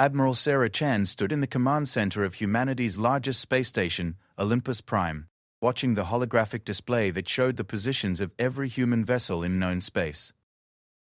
Admiral Sarah Chan stood in the command center of humanity's largest space station, Olympus Prime, watching the holographic display that showed the positions of every human vessel in known space.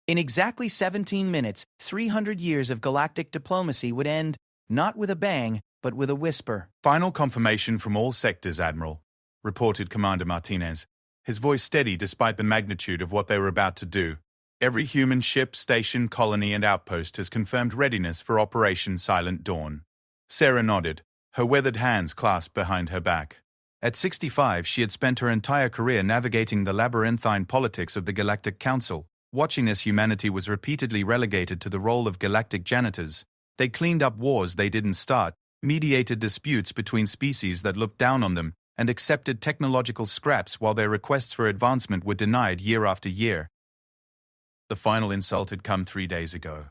In exactly 17 minutes, 300 years of galactic diplomacy would end, not with a bang, but with a whisper. Final confirmation from all sectors, Admiral, reported Commander Martinez, his voice steady despite the magnitude of what they were about to do. Every human ship, station, colony, and outpost has confirmed readiness for Operation Silent Dawn. Sarah nodded, her weathered hands clasped behind her back. At 65, she had spent her entire career navigating the labyrinthine politics of the Galactic Council. Watching as humanity was repeatedly relegated to the role of galactic janitors, they cleaned up wars they didn't start, mediated disputes between species that looked down on them, and accepted technological scraps while their requests for advancement were denied year after year. The final insult had come 3 days ago.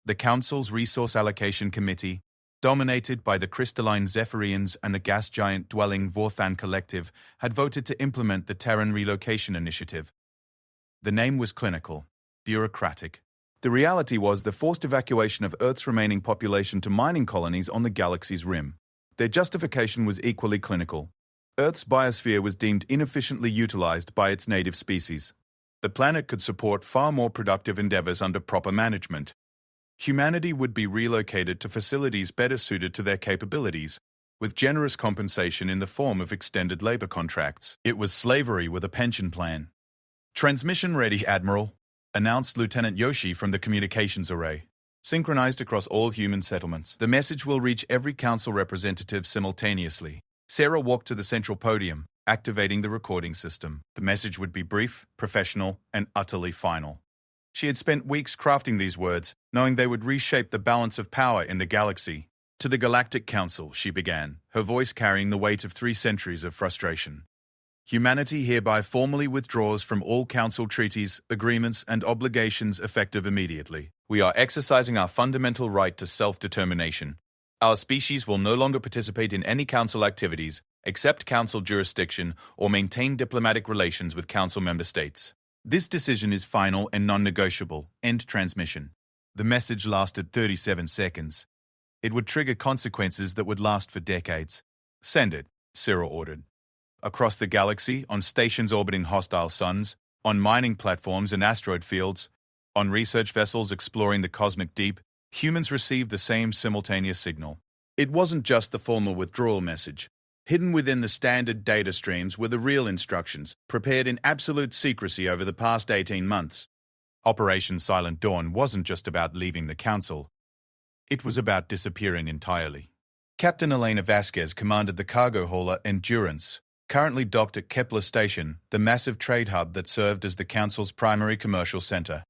The Council's Resource Allocation Committee, dominated by the crystalline Zephyrians and the gas giant-dwelling Vorthan Collective, had voted to implement the Terran Relocation Initiative. The name was clinical, bureaucratic. The reality was the forced evacuation of Earth's remaining population to mining colonies on the galaxy's rim. Their justification was equally clinical. Earth's biosphere was deemed inefficiently utilized by its native species. The planet could support far more productive endeavors under proper management. Humanity would be relocated to facilities better suited to their capabilities, with generous compensation in the form of extended labor contracts. It was slavery with a pension plan. Transmission ready, Admiral, announced Lieutenant Yoshi from the communications array. Synchronized across all human settlements. The message will reach every council representative simultaneously. Sarah walked to the central podium, activating the recording system. The message would be brief, professional, and utterly final. She had spent weeks crafting these words, knowing they would reshape the balance of power in the galaxy. To the Galactic Council, she began, her voice carrying the weight of 3 centuries of frustration. Humanity hereby formally withdraws from all Council treaties, agreements, and obligations effective immediately. We are exercising our fundamental right to self-determination. Our species will no longer participate in any Council activities, accept Council jurisdiction, or maintain diplomatic relations with Council member states. This decision is final and non-negotiable. End transmission. The message lasted 37 seconds. It would trigger consequences that would last for decades. Send it, Sarah ordered. Across the galaxy, on stations orbiting hostile suns, on mining platforms and asteroid fields, on research vessels exploring the cosmic deep, humans received the same simultaneous signal. It wasn't just the formal withdrawal message. Hidden within the standard data streams were the real instructions, prepared in absolute secrecy over the past 18 months. Operation Silent Dawn wasn't just about leaving the Council. It was about disappearing entirely. Captain Elena Vasquez commanded the cargo hauler Endurance, currently docked at Kepler Station, the massive trade hub that served as the Council's primary commercial center.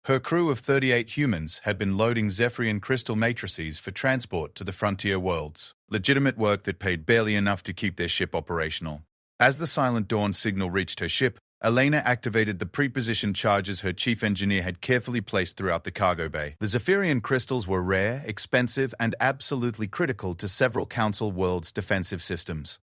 Her crew of 38 humans had been loading Zephyrian crystal matrices for transport to the frontier worlds, legitimate work that paid barely enough to keep their ship operational. As the Silent Dawn signal reached her ship, Elena activated the pre-positioned charges her chief engineer had carefully placed throughout the cargo bay. The Zephyrian crystals were rare, expensive, and absolutely critical to several Council worlds' defensive systems.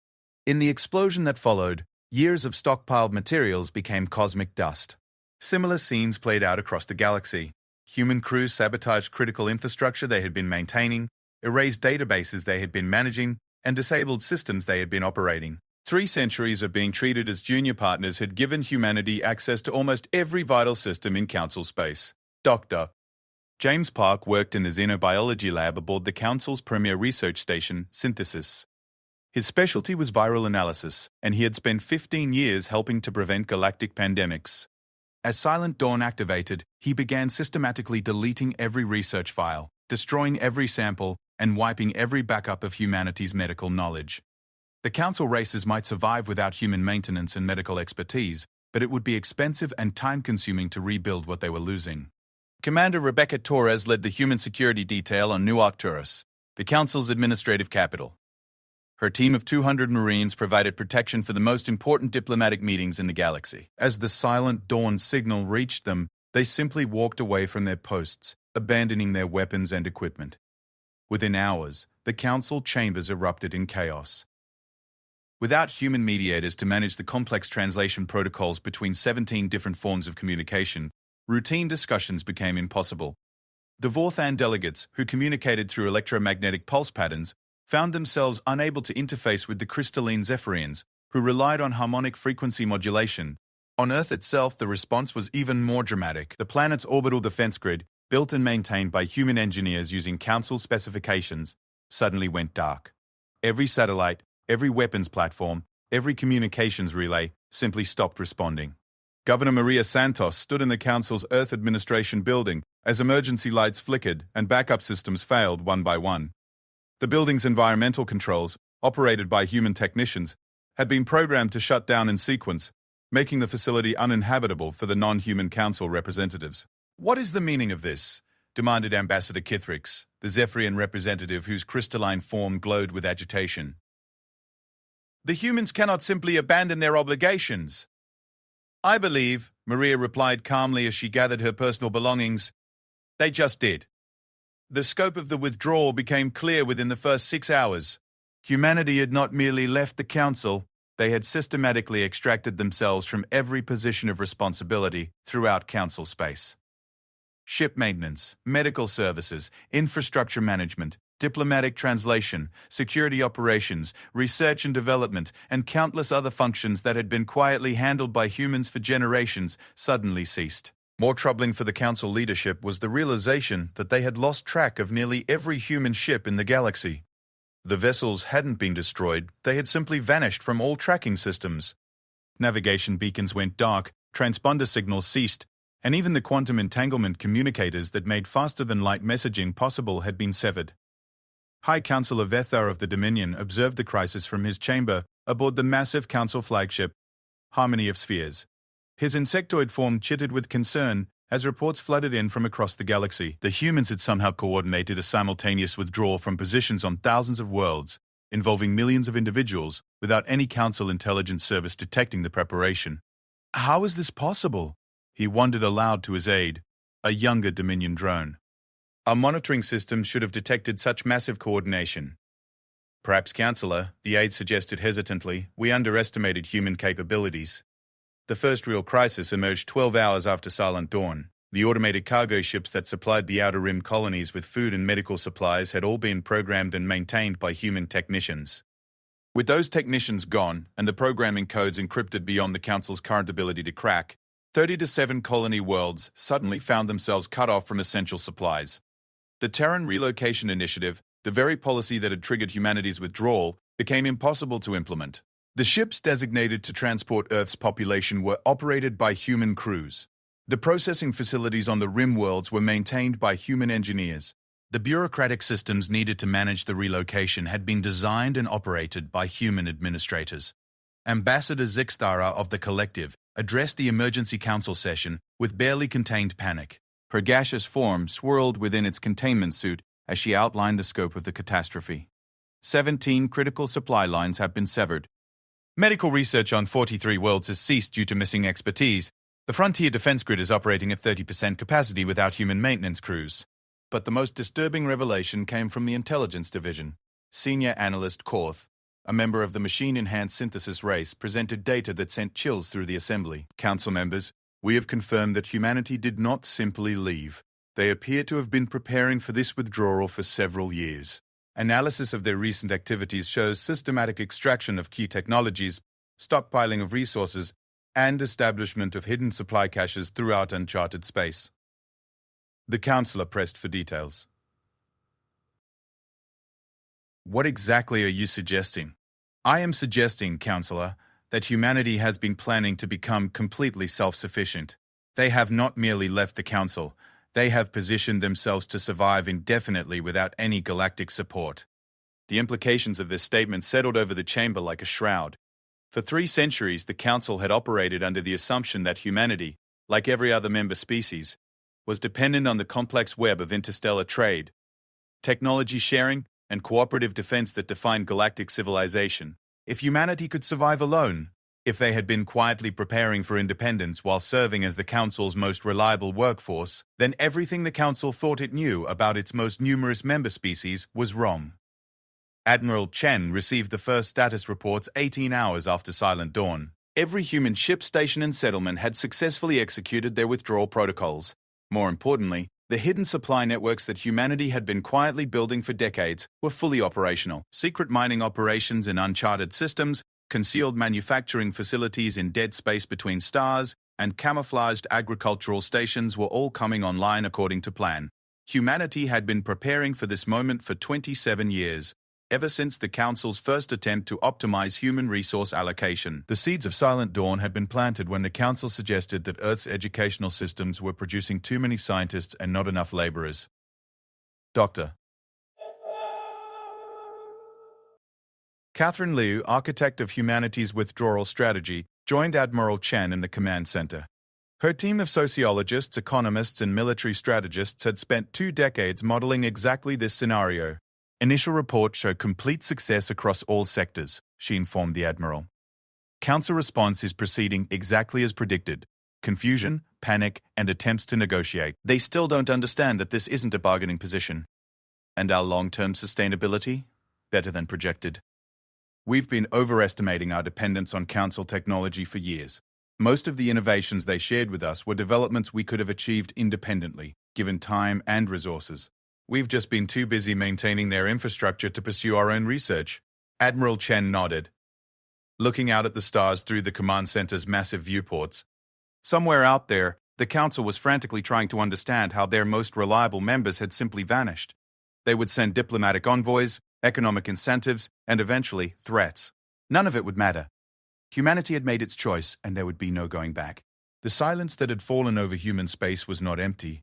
In the explosion that followed, years of stockpiled materials became cosmic dust. Similar scenes played out across the galaxy. Human crews sabotaged critical infrastructure they had been maintaining, erased databases they had been managing, and disabled systems they had been operating. 3 centuries of being treated as junior partners had given humanity access to almost every vital system in Council space. Dr. James Park worked in the xenobiology lab aboard the Council's premier research station, Synthesis. His specialty was viral analysis, and he had spent 15 years helping to prevent galactic pandemics. As Silent Dawn activated, he began systematically deleting every research file, destroying every sample, and wiping every backup of humanity's medical knowledge. The Council races might survive without human maintenance and medical expertise, but it would be expensive and time-consuming to rebuild what they were losing. Commander Rebecca Torres led the human security detail on New Arcturus, the Council's administrative capital. Her team of 200 Marines provided protection for the most important diplomatic meetings in the galaxy. As the Silent Dawn signal reached them, they simply walked away from their posts, abandoning their weapons and equipment. Within hours, the Council chambers erupted in chaos. Without human mediators to manage the complex translation protocols between 17 different forms of communication, routine discussions became impossible. The Vorthan delegates, who communicated through electromagnetic pulse patterns, found themselves unable to interface with the crystalline Zephyrians, who relied on harmonic frequency modulation. On Earth itself, the response was even more dramatic. The planet's orbital defense grid, built and maintained by human engineers using Council specifications, suddenly went dark. Every satellite, every weapons platform, every communications relay simply stopped responding. Governor Maria Santos stood in the Council's Earth Administration building as emergency lights flickered and backup systems failed one by one. The building's environmental controls, operated by human technicians, had been programmed to shut down in sequence, making the facility uninhabitable for the non-human Council representatives. "What is the meaning of this?" demanded Ambassador Kithrix, the Zephyrian representative whose crystalline form glowed with agitation. "The humans cannot simply abandon their obligations." "I believe," Maria replied calmly as she gathered her personal belongings, "they just did." The scope of the withdrawal became clear within the first 6 hours. Humanity had not merely left the Council, they had systematically extracted themselves from every position of responsibility throughout Council space. Ship maintenance, medical services, infrastructure management, diplomatic translation, security operations, research and development, and countless other functions that had been quietly handled by humans for generations suddenly ceased. More troubling for the Council leadership was the realization that they had lost track of nearly every human ship in the galaxy. The vessels hadn't been destroyed, they had simply vanished from all tracking systems. Navigation beacons went dark, transponder signals ceased, and even the quantum entanglement communicators that made faster-than-light messaging possible had been severed. High Councilor Vethar of the Dominion observed the crisis from his chamber aboard the massive Council flagship, Harmony of Spheres. His insectoid form chittered with concern as reports flooded in from across the galaxy. The humans had somehow coordinated a simultaneous withdrawal from positions on thousands of worlds, involving millions of individuals, without any Council intelligence service detecting the preparation. How is this possible? He wondered aloud to his aide, a younger Dominion drone. Our monitoring system should have detected such massive coordination. Perhaps, Councillor, the aide suggested hesitantly, we underestimated human capabilities. The first real crisis emerged 12 hours after Silent Dawn. The automated cargo ships that supplied the Outer Rim colonies with food and medical supplies had all been programmed and maintained by human technicians. With those technicians gone, and the programming codes encrypted beyond the Council's current ability to crack, 30 to 7 colony worlds suddenly found themselves cut off from essential supplies. The Terran Relocation Initiative, the very policy that had triggered humanity's withdrawal, became impossible to implement. The ships designated to transport Earth's population were operated by human crews. The processing facilities on the Rim worlds were maintained by human engineers. The bureaucratic systems needed to manage the relocation had been designed and operated by human administrators. Ambassador Zixthara of the Collective addressed the Emergency Council session with barely contained panic. Her gaseous form swirled within its containment suit as she outlined the scope of the catastrophe. 17 critical supply lines have been severed. Medical research on 43 worlds has ceased due to missing expertise. The Frontier Defense Grid is operating at 30% capacity without human maintenance crews. But the most disturbing revelation came from the Intelligence Division. Senior Analyst Korth, a member of the machine-enhanced synthesis race, presented data that sent chills through the Assembly. Council members, we have confirmed that humanity did not simply leave. They appear to have been preparing for this withdrawal for several years. Analysis of their recent activities shows systematic extraction of key technologies, stockpiling of resources, and establishment of hidden supply caches throughout uncharted space. The Councillor pressed for details. What exactly are you suggesting? I am suggesting, Councillor, that humanity has been planning to become completely self-sufficient. They have not merely left the Council, they have positioned themselves to survive indefinitely without any galactic support. The implications of this statement settled over the chamber like a shroud. For 3 centuries, the Council had operated under the assumption that humanity, like every other member species, was dependent on the complex web of interstellar trade, technology sharing, and cooperative defense that defined galactic civilization. If humanity could survive alone, if they had been quietly preparing for independence while serving as the Council's most reliable workforce, then everything the Council thought it knew about its most numerous member species was wrong. Admiral Chen received the first status reports 18 hours after Silent Dawn. Every human ship, station, and settlement had successfully executed their withdrawal protocols. More importantly, The hidden supply networks that humanity had been quietly building for decades were fully operational. Secret mining operations in uncharted systems, concealed manufacturing facilities in dead space between stars, and camouflaged agricultural stations were all coming online according to plan. Humanity had been preparing for this moment for 27 years, ever since the Council's first attempt to optimize human resource allocation. The seeds of Silent Dawn had been planted when the Council suggested that Earth's educational systems were producing too many scientists and not enough laborers. Dr. Catherine Liu, architect of humanity's withdrawal strategy, joined Admiral Chen in the command center. Her team of sociologists, economists, and military strategists had spent 2 decades modeling exactly this scenario. Initial reports show complete success across all sectors, she informed the Admiral. Council response is proceeding exactly as predicted. Confusion, panic, and attempts to negotiate. They still don't understand that this isn't a bargaining position. And our long-term sustainability? Better than projected. We've been overestimating our dependence on Council technology for years. Most of the innovations they shared with us were developments we could have achieved independently, given time and resources. We've just been too busy maintaining their infrastructure to pursue our own research. Admiral Chen nodded, looking out at the stars through the command center's massive viewports. Somewhere out there, the Council was frantically trying to understand how their most reliable members had simply vanished. They would send diplomatic envoys, economic incentives, and eventually threats. None of it would matter. Humanity had made its choice, and there would be no going back. The silence that had fallen over human space was not empty.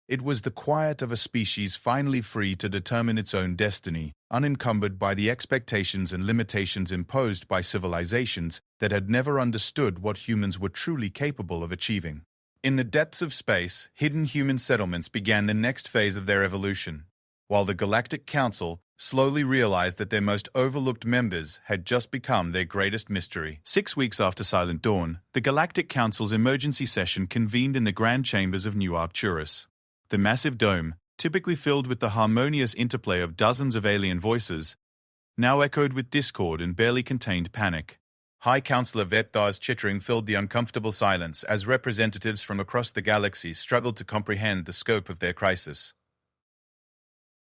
It was the quiet of a species finally free to determine its own destiny, unencumbered by the expectations and limitations imposed by civilizations that had never understood what humans were truly capable of achieving. In the depths of space, hidden human settlements began the next phase of their evolution, while the Galactic Council slowly realized that their most overlooked members had just become their greatest mystery. 6 weeks after Silent Dawn, the Galactic Council's emergency session convened in the grand chambers of New Arcturus. The massive dome, typically filled with the harmonious interplay of dozens of alien voices, now echoed with discord and barely contained panic. High Councillor Vetdar's chittering filled the uncomfortable silence as representatives from across the galaxy struggled to comprehend the scope of their crisis.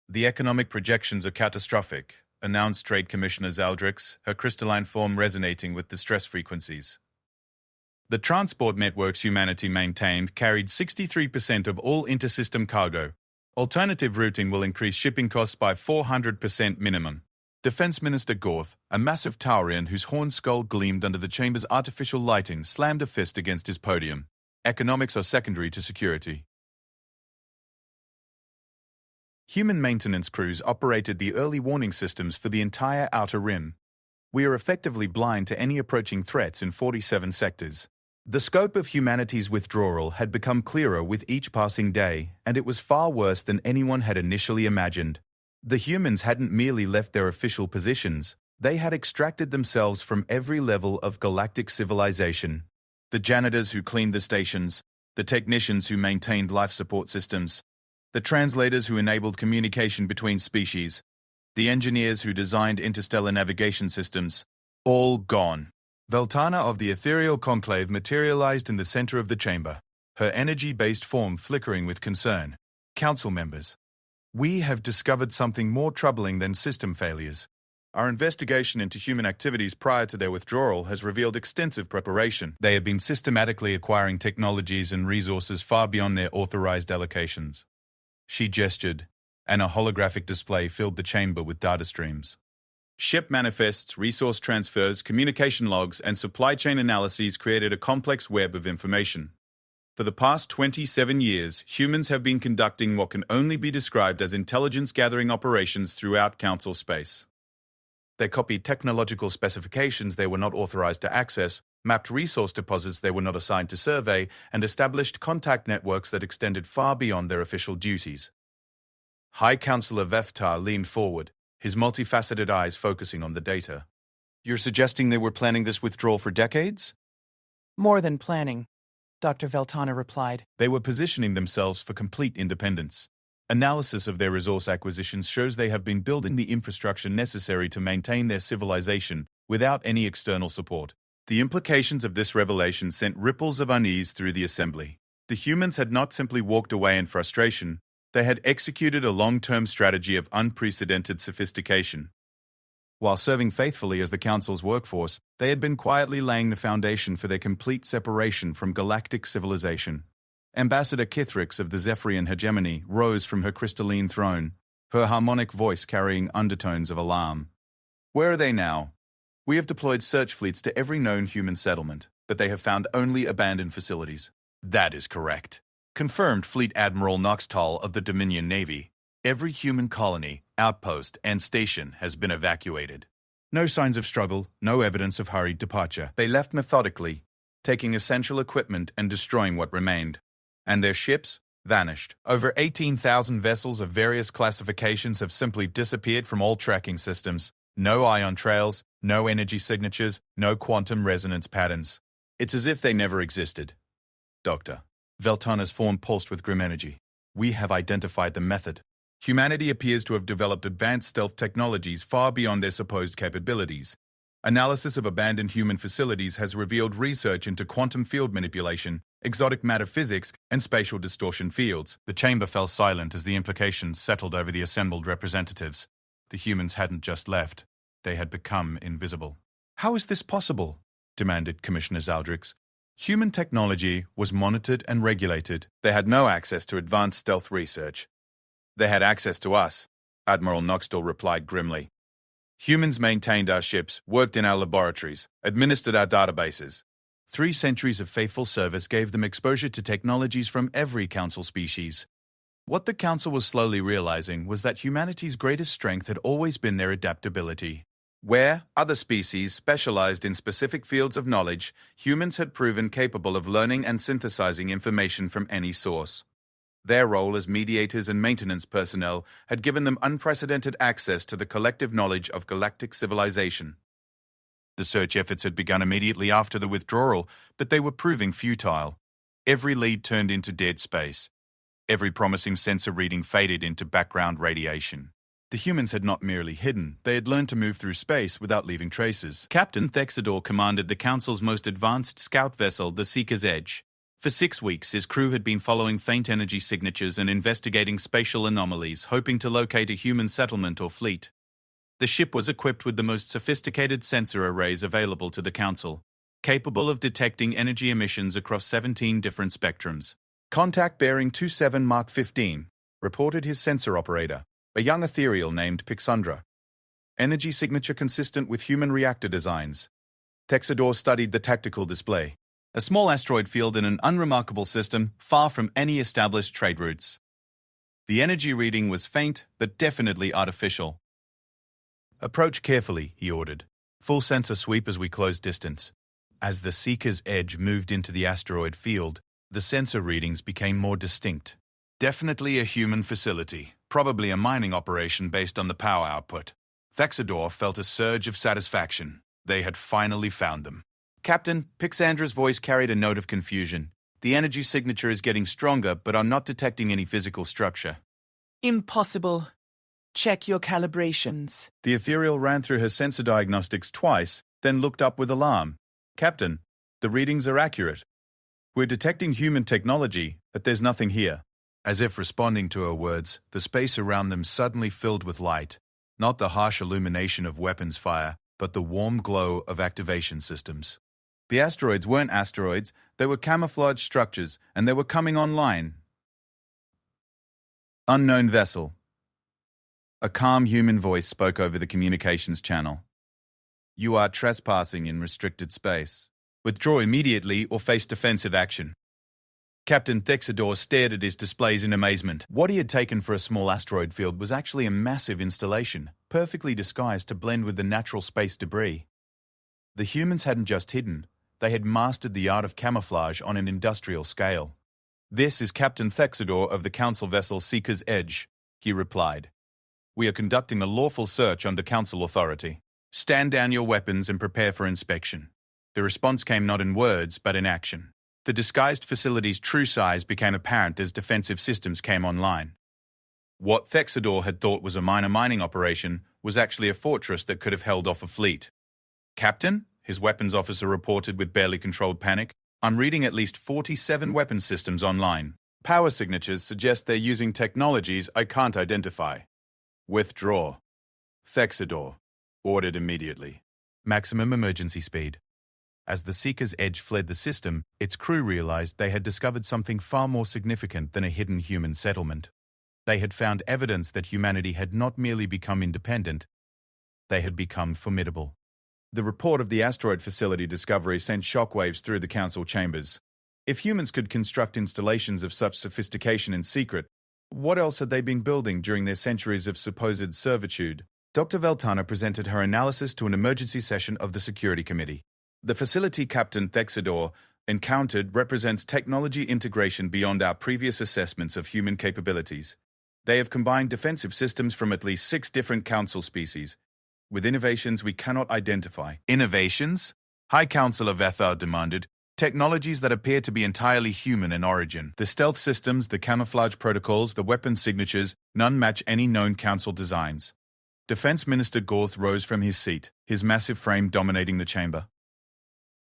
The economic projections are catastrophic, announced Trade Commissioner Zaldrix, her crystalline form resonating with distress frequencies. The transport networks humanity maintained carried 63% of all intersystem cargo. Alternative routing will increase shipping costs by 400% minimum. Defense Minister Gorth, a massive Taurian whose horn skull gleamed under the chamber's artificial lighting, slammed a fist against his podium. Economics are secondary to security. Human maintenance crews operated the early warning systems for the entire Outer Rim. We are effectively blind to any approaching threats in 47 sectors. The scope of humanity's withdrawal had become clearer with each passing day, and it was far worse than anyone had initially imagined. The humans hadn't merely left their official positions, they had extracted themselves from every level of galactic civilization. The janitors who cleaned the stations, the technicians who maintained life support systems, the translators who enabled communication between species, the engineers who designed interstellar navigation systems, all gone. Veltana of the ethereal conclave materialized in the center of the chamber, her energy-based form flickering with concern. Council members, we have discovered something more troubling than system failures. Our investigation into human activities prior to their withdrawal has revealed extensive preparation. They have been systematically acquiring technologies and resources far beyond their authorized allocations. She gestured, and a holographic display filled the chamber with data streams. Ship manifests, resource transfers, communication logs, and supply chain analyses created a complex web of information. For the past 27 years, humans have been conducting what can only be described as intelligence-gathering operations throughout Council space. They copied technological specifications they were not authorized to access, mapped resource deposits they were not assigned to survey, and established contact networks that extended far beyond their official duties. High Councillor Vethtar leaned forward, his multifaceted eyes focusing on the data. You're suggesting they were planning this withdrawal for decades? More than planning, Dr. Veltana replied. They were positioning themselves for complete independence. Analysis of their resource acquisitions shows they have been building the infrastructure necessary to maintain their civilization without any external support. The implications of this revelation sent ripples of unease through the assembly. The humans had not simply walked away in frustration, they had executed a long-term strategy of unprecedented sophistication. While serving faithfully as the Council's workforce, they had been quietly laying the foundation for their complete separation from galactic civilization. Ambassador Kithrix of the Zephyrian hegemony rose from her crystalline throne, her harmonic voice carrying undertones of alarm. Where are they now? We have deployed search fleets to every known human settlement, but they have found only abandoned facilities. That is correct. Confirmed Fleet Admiral Noxtal of the Dominion Navy. Every human colony, outpost, and station has been evacuated. No signs of struggle, no evidence of hurried departure. They left methodically, taking essential equipment and destroying what remained. And their ships vanished. Over 18,000 vessels of various classifications have simply disappeared from all tracking systems. No ion trails, no energy signatures, no quantum resonance patterns. It's as if they never existed. Doctor, Veltana's form pulsed with grim energy. We have identified the method. Humanity appears to have developed advanced stealth technologies far beyond their supposed capabilities. Analysis of abandoned human facilities has revealed research into quantum field manipulation, exotic matter physics, and spatial distortion fields. The chamber fell silent as the implications settled over the assembled representatives. The humans hadn't just left. They had become invisible. How is this possible? Demanded Commissioner Zaldrix. Human technology was monitored and regulated. They had no access to advanced stealth research. They had access to us, Admiral Noxtal replied grimly. Humans maintained our ships, worked in our laboratories, administered our databases. 3 centuries of faithful service gave them exposure to technologies from every Council species. What the Council was slowly realizing was that humanity's greatest strength had always been their adaptability. Where other species specialized in specific fields of knowledge, humans had proven capable of learning and synthesizing information from any source. Their role as mediators and maintenance personnel had given them unprecedented access to the collective knowledge of galactic civilization. The search efforts had begun immediately after the withdrawal, but they were proving futile. Every lead turned into dead space. Every promising sensor reading faded into background radiation. The humans had not merely hidden, they had learned to move through space without leaving traces. Captain Thexidor commanded the Council's most advanced scout vessel, the Seeker's Edge. For 6 weeks, his crew had been following faint energy signatures and investigating spatial anomalies, hoping to locate a human settlement or fleet. The ship was equipped with the most sophisticated sensor arrays available to the Council, capable of detecting energy emissions across 17 different spectrums. Contact bearing 27 Mark 15, reported his sensor operator, a young ethereal named Pixundra. Energy signature consistent with human reactor designs. Texidor studied the tactical display. A small asteroid field in an unremarkable system, far from any established trade routes. The energy reading was faint, but definitely artificial. Approach carefully, he ordered. Full sensor sweep as we close distance. As the Seeker's Edge moved into the asteroid field, the sensor readings became more distinct. Definitely a human facility, probably a mining operation based on the power output. Thexidor felt a surge of satisfaction. They had finally found them. Captain, Pixandra's voice carried a note of confusion. The energy signature is getting stronger, but I'm not detecting any physical structure. Impossible. Check your calibrations. The ethereal ran through her sensor diagnostics twice, then looked up with alarm. Captain, the readings are accurate. We're detecting human technology, but there's nothing here. As if responding to her words, the space around them suddenly filled with light. Not the harsh illumination of weapons fire, but the warm glow of activation systems. The asteroids weren't asteroids, they were camouflaged structures, and they were coming online. Unknown vessel. A calm human voice spoke over the communications channel. You are trespassing in restricted space. Withdraw immediately or face defensive action. Captain Thexidor stared at his displays in amazement. What he had taken for a small asteroid field was actually a massive installation, perfectly disguised to blend with the natural space debris. The humans hadn't just hidden. They had mastered the art of camouflage on an industrial scale. This is Captain Thexidor of the Council vessel Seeker's Edge, he replied. We are conducting a lawful search under Council authority. Stand down your weapons and prepare for inspection. The response came not in words, but in action. The disguised facility's true size became apparent as defensive systems came online. What Thexidor had thought was a minor mining operation was actually a fortress that could have held off a fleet. Captain? His weapons officer reported with barely controlled panic. I'm reading at least 47 weapon systems online. Power signatures suggest they're using technologies I can't identify. Withdraw. Thexidor. Ordered immediately. Maximum emergency speed. As the Seeker's Edge fled the system, its crew realized they had discovered something far more significant than a hidden human settlement. They had found evidence that humanity had not merely become independent, they had become formidable. The report of the asteroid facility discovery sent shockwaves through the council chambers. If humans could construct installations of such sophistication in secret, what else had they been building during their centuries of supposed servitude? Dr. Veltana presented her analysis to an emergency session of the Security Committee. The facility Captain Thexidor encountered represents technology integration beyond our previous assessments of human capabilities. They have combined defensive systems from at least 6 different council species, with innovations we cannot identify. Innovations? High Councillor Vethar demanded. Technologies that appear to be entirely human in origin. The stealth systems, the camouflage protocols, the weapon signatures, none match any known council designs. Defense Minister Gorth rose from his seat, his massive frame dominating the chamber.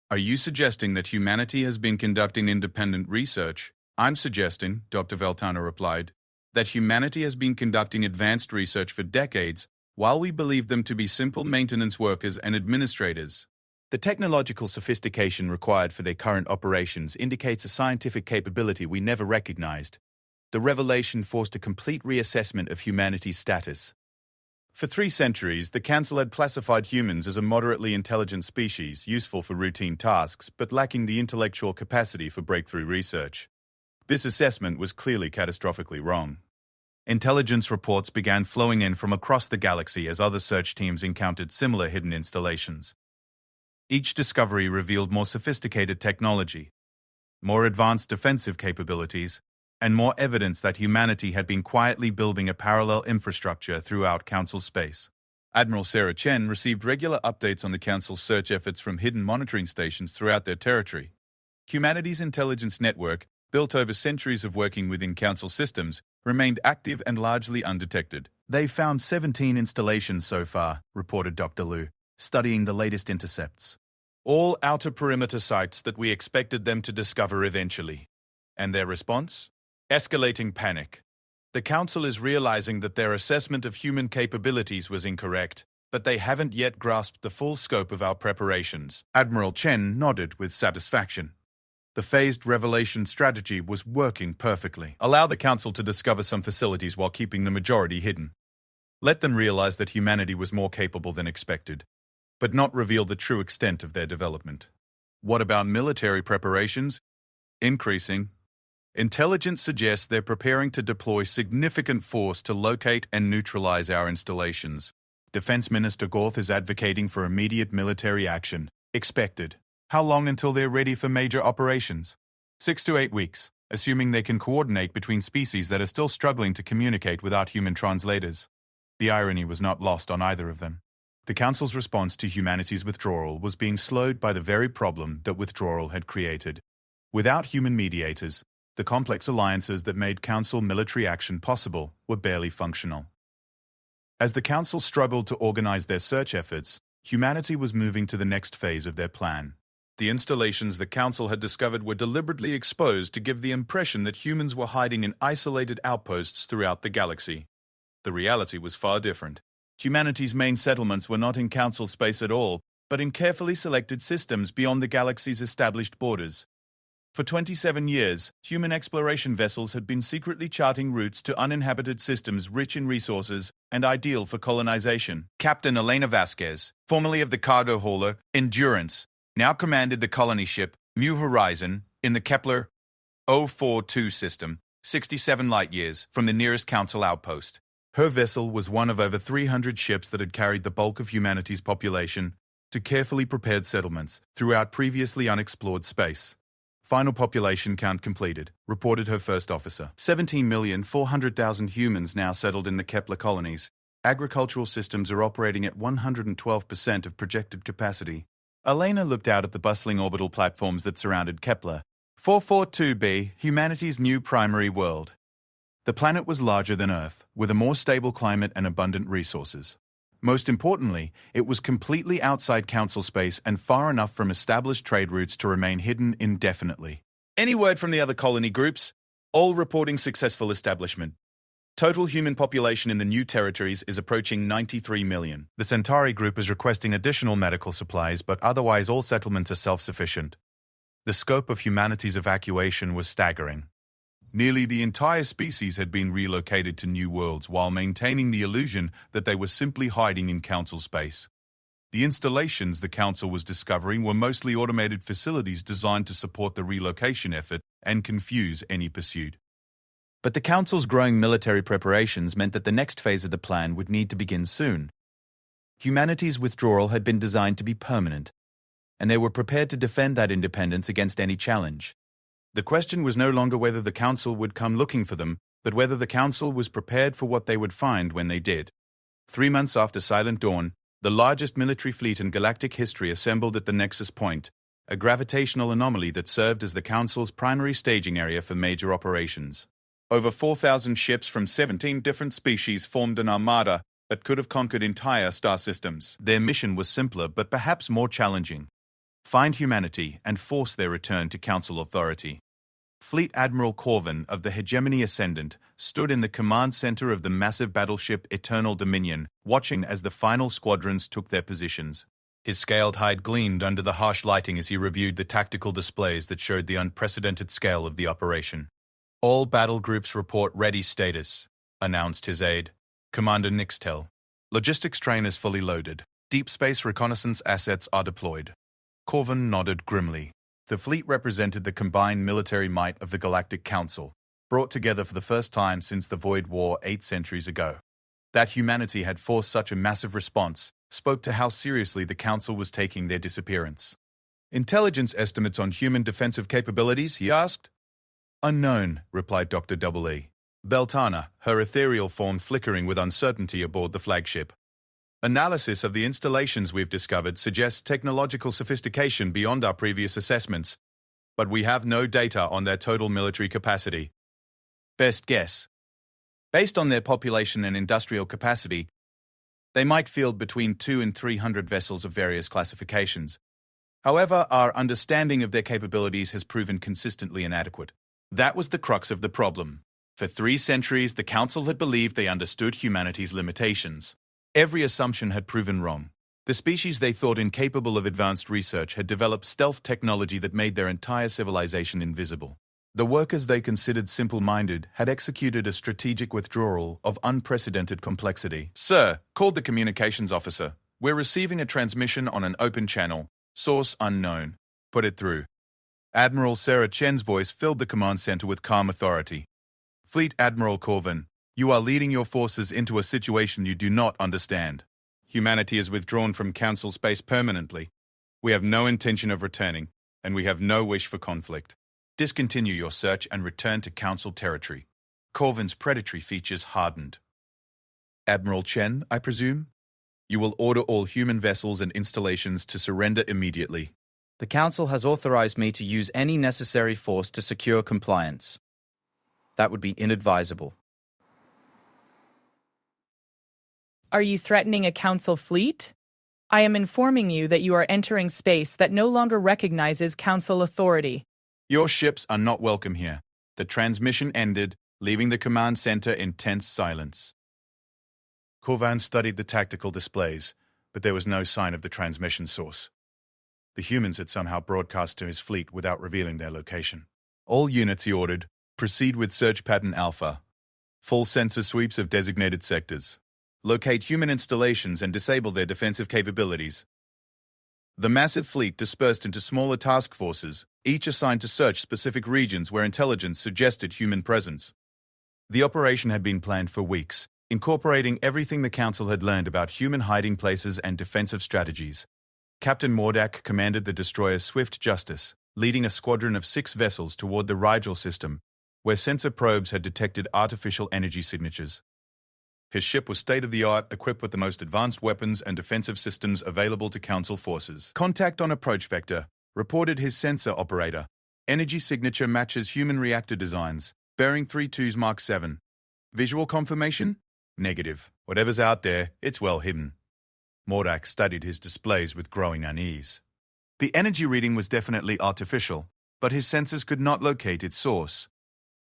Are you suggesting that humanity has been conducting independent research? I'm suggesting, Dr. Veltana replied, that humanity has been conducting advanced research for decades, while we believe them to be simple maintenance workers and administrators. The technological sophistication required for their current operations indicates a scientific capability we never recognized. The revelation forced a complete reassessment of humanity's status. For 3 centuries, the Council had classified humans as a moderately intelligent species, useful for routine tasks, but lacking the intellectual capacity for breakthrough research. This assessment was clearly catastrophically wrong. Intelligence reports began flowing in from across the galaxy as other search teams encountered similar hidden installations. Each discovery revealed more sophisticated technology, more advanced defensive capabilities, and more evidence that humanity had been quietly building a parallel infrastructure throughout Council space. Admiral Sarah Chen received regular updates on the Council's search efforts from hidden monitoring stations throughout their territory. Humanity's intelligence network, built over centuries of working within Council systems, remained active and largely undetected. They've found 17 installations so far, reported Dr. Liu, studying the latest intercepts. All outer perimeter sites that we expected them to discover eventually. And their response? Escalating panic. The Council is realizing that their assessment of human capabilities was incorrect, but they haven't yet grasped the full scope of our preparations. Admiral Chen nodded with satisfaction. The phased revelation strategy was working perfectly. Allow the Council to discover some facilities while keeping the majority hidden. Let them realize that humanity was more capable than expected, but not reveal the true extent of their development. What about military preparations? Increasing. Intelligence suggests they're preparing to deploy significant force to locate and neutralize our installations. Defense Minister Gorth is advocating for immediate military action. Expected. How long until they're ready for major operations? 6 to 8 weeks, assuming they can coordinate between species that are still struggling to communicate without human translators. The irony was not lost on either of them. The Council's response to humanity's withdrawal was being slowed by the very problem that withdrawal had created. Without human mediators, the complex alliances that made Council military action possible were barely functional. As the Council struggled to organize their search efforts, humanity was moving to the next phase of their plan. The installations the Council had discovered were deliberately exposed to give the impression that humans were hiding in isolated outposts throughout the galaxy. The reality was far different. Humanity's main settlements were not in Council space at all, but in carefully selected systems beyond the galaxy's established borders. For 27 years, human exploration vessels had been secretly charting routes to uninhabited systems rich in resources and ideal for colonization. Captain Elena Vasquez, formerly of the cargo hauler Endurance, now commanded the colony ship New Horizon in the Kepler 042 system, 67 light-years from the nearest Council outpost. Her vessel was one of over 300 ships that had carried the bulk of humanity's population to carefully prepared settlements throughout previously unexplored space. Final population count completed, reported her first officer. 17,400,000 humans now settled in the Kepler colonies. Agricultural systems are operating at 112% of projected capacity. Elena looked out at the bustling orbital platforms that surrounded Kepler. 442b, humanity's new primary world. The planet was larger than Earth, with a more stable climate and abundant resources. Most importantly, it was completely outside Council space and far enough from established trade routes to remain hidden indefinitely. Any word from the other colony groups? All reporting successful establishment. Total human population in the new territories is approaching 93 million. The Centauri group is requesting additional medical supplies, but otherwise all settlements are self-sufficient. The scope of humanity's evacuation was staggering. Nearly the entire species had been relocated to new worlds while maintaining the illusion that they were simply hiding in Council space. The installations the Council was discovering were mostly automated facilities designed to support the relocation effort and confuse any pursuit. But the Council's growing military preparations meant that the next phase of the plan would need to begin soon. Humanity's withdrawal had been designed to be permanent, and they were prepared to defend that independence against any challenge. The question was no longer whether the Council would come looking for them, but whether the Council was prepared for what they would find when they did. 3 months after Silent Dawn, the largest military fleet in galactic history assembled at the Nexus Point, a gravitational anomaly that served as the Council's primary staging area for major operations. Over 4,000 ships from 17 different species formed an armada that could have conquered entire star systems. Their mission was simpler but perhaps more challenging: find humanity and force their return to Council authority. Fleet Admiral Corvin of the Hegemony Ascendant stood in the command center of the massive battleship Eternal Dominion, watching as the final squadrons took their positions. His scaled hide gleamed under the harsh lighting as he reviewed the tactical displays that showed the unprecedented scale of the operation. "All battle groups report ready status," announced his aide, Commander Nixtel. "Logistics train is fully loaded. Deep space reconnaissance assets are deployed." Corvin nodded grimly. The fleet represented the combined military might of the Galactic Council, brought together for the first time since the Void War 8 centuries ago. That humanity had forced such a massive response spoke to how seriously the Council was taking their disappearance. "Intelligence estimates on human defensive capabilities?" he asked. "Unknown," replied Dr. E. Beltana, her ethereal form flickering with uncertainty aboard the flagship. "Analysis of the installations we've discovered suggests technological sophistication beyond our previous assessments, but we have no data on their total military capacity. Best guess. Based on their population and industrial capacity, they might field between 200 and 300 vessels of various classifications. However, our understanding of their capabilities has proven consistently inadequate. That was the crux of the problem. For 3 centuries, the Council had believed they understood humanity's limitations. Every assumption had proven wrong. The species they thought incapable of advanced research had developed stealth technology that made their entire civilization invisible. The workers they considered simple-minded had executed a strategic withdrawal of unprecedented complexity. "Sir," called the communications officer, "we're receiving a transmission on an open channel. Source unknown. Put it through." Admiral Sarah Chen's voice filled the command center with calm authority. "Fleet Admiral Corvin, you are leading your forces into a situation you do not understand. Humanity is withdrawn from Council space permanently. We have no intention of returning, and we have no wish for conflict. Discontinue your search and return to Council territory." Corvin's predatory features hardened. "Admiral Chen, I presume? You will order all human vessels and installations to surrender immediately." The Council has authorized me to use any necessary force to secure compliance. That would be inadvisable. Are you threatening a Council fleet? I am informing you that you are entering space that no longer recognizes Council authority. Your ships are not welcome here. The transmission ended, leaving the command center in tense silence. Corvin studied the tactical displays, but there was no sign of the transmission source. The humans had somehow broadcast to his fleet without revealing their location. "All units," he ordered, "proceed with search pattern Alpha. Full sensor sweeps of designated sectors. Locate human installations and disable their defensive capabilities." The massive fleet dispersed into smaller task forces, each assigned to search specific regions where intelligence suggested human presence. The operation had been planned for weeks, incorporating everything the Council had learned about human hiding places and defensive strategies. Captain Mordak commanded the destroyer Swift Justice, leading a squadron of 6 vessels toward the Rigel system, where sensor probes had detected artificial energy signatures. His ship was state-of-the-art, equipped with the most advanced weapons and defensive systems available to Council forces. "Contact on approach vector," reported his sensor operator. "Energy signature matches human reactor designs. Bearing 32's Mark 7. Visual confirmation? Negative. Whatever's out there, it's well hidden." Mordak studied his displays with growing unease. The energy reading was definitely artificial, but his sensors could not locate its source.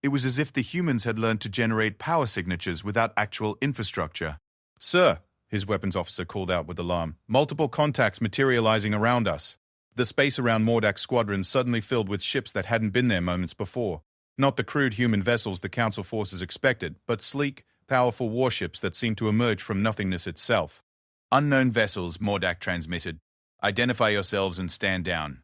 It was as if the humans had learned to generate power signatures without actual infrastructure. "Sir," his weapons officer called out with alarm, "multiple contacts materializing around us." The space around Mordak's squadron suddenly filled with ships that hadn't been there moments before. Not the crude human vessels the Council forces expected, but sleek, powerful warships that seemed to emerge from nothingness itself. "Unknown vessels," Mordak transmitted. "Identify yourselves and stand down."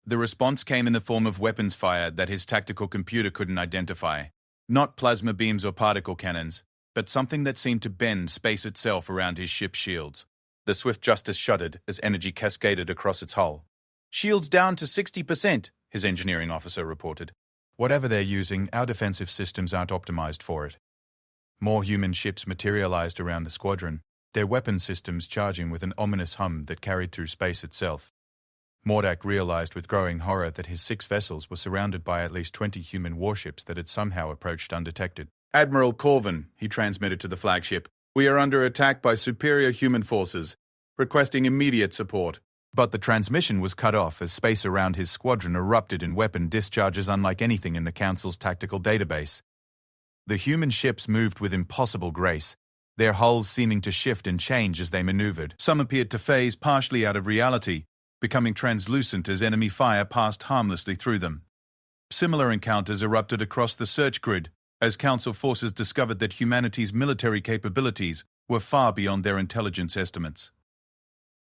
The response came in the form of weapons fire that his tactical computer couldn't identify. Not plasma beams or particle cannons, but something that seemed to bend space itself around his ship's shields. The Swift Justice shuddered as energy cascaded across its hull. "Shields down to 60%, his engineering officer reported. "Whatever they're using, our defensive systems aren't optimized for it." More human ships materialized around the squadron, their weapon systems charging with an ominous hum that carried through space itself. Mordak realized with growing horror that his 6 vessels were surrounded by at least 20 human warships that had somehow approached undetected. "Admiral Corvin," he transmitted to the flagship, "we are under attack by superior human forces, requesting immediate support." But the transmission was cut off as space around his squadron erupted in weapon discharges unlike anything in the Council's tactical database. The human ships moved with impossible grace, their hulls seeming to shift and change as they maneuvered. Some appeared to phase partially out of reality, becoming translucent as enemy fire passed harmlessly through them. Similar encounters erupted across the search grid, as Council forces discovered that humanity's military capabilities were far beyond their intelligence estimates.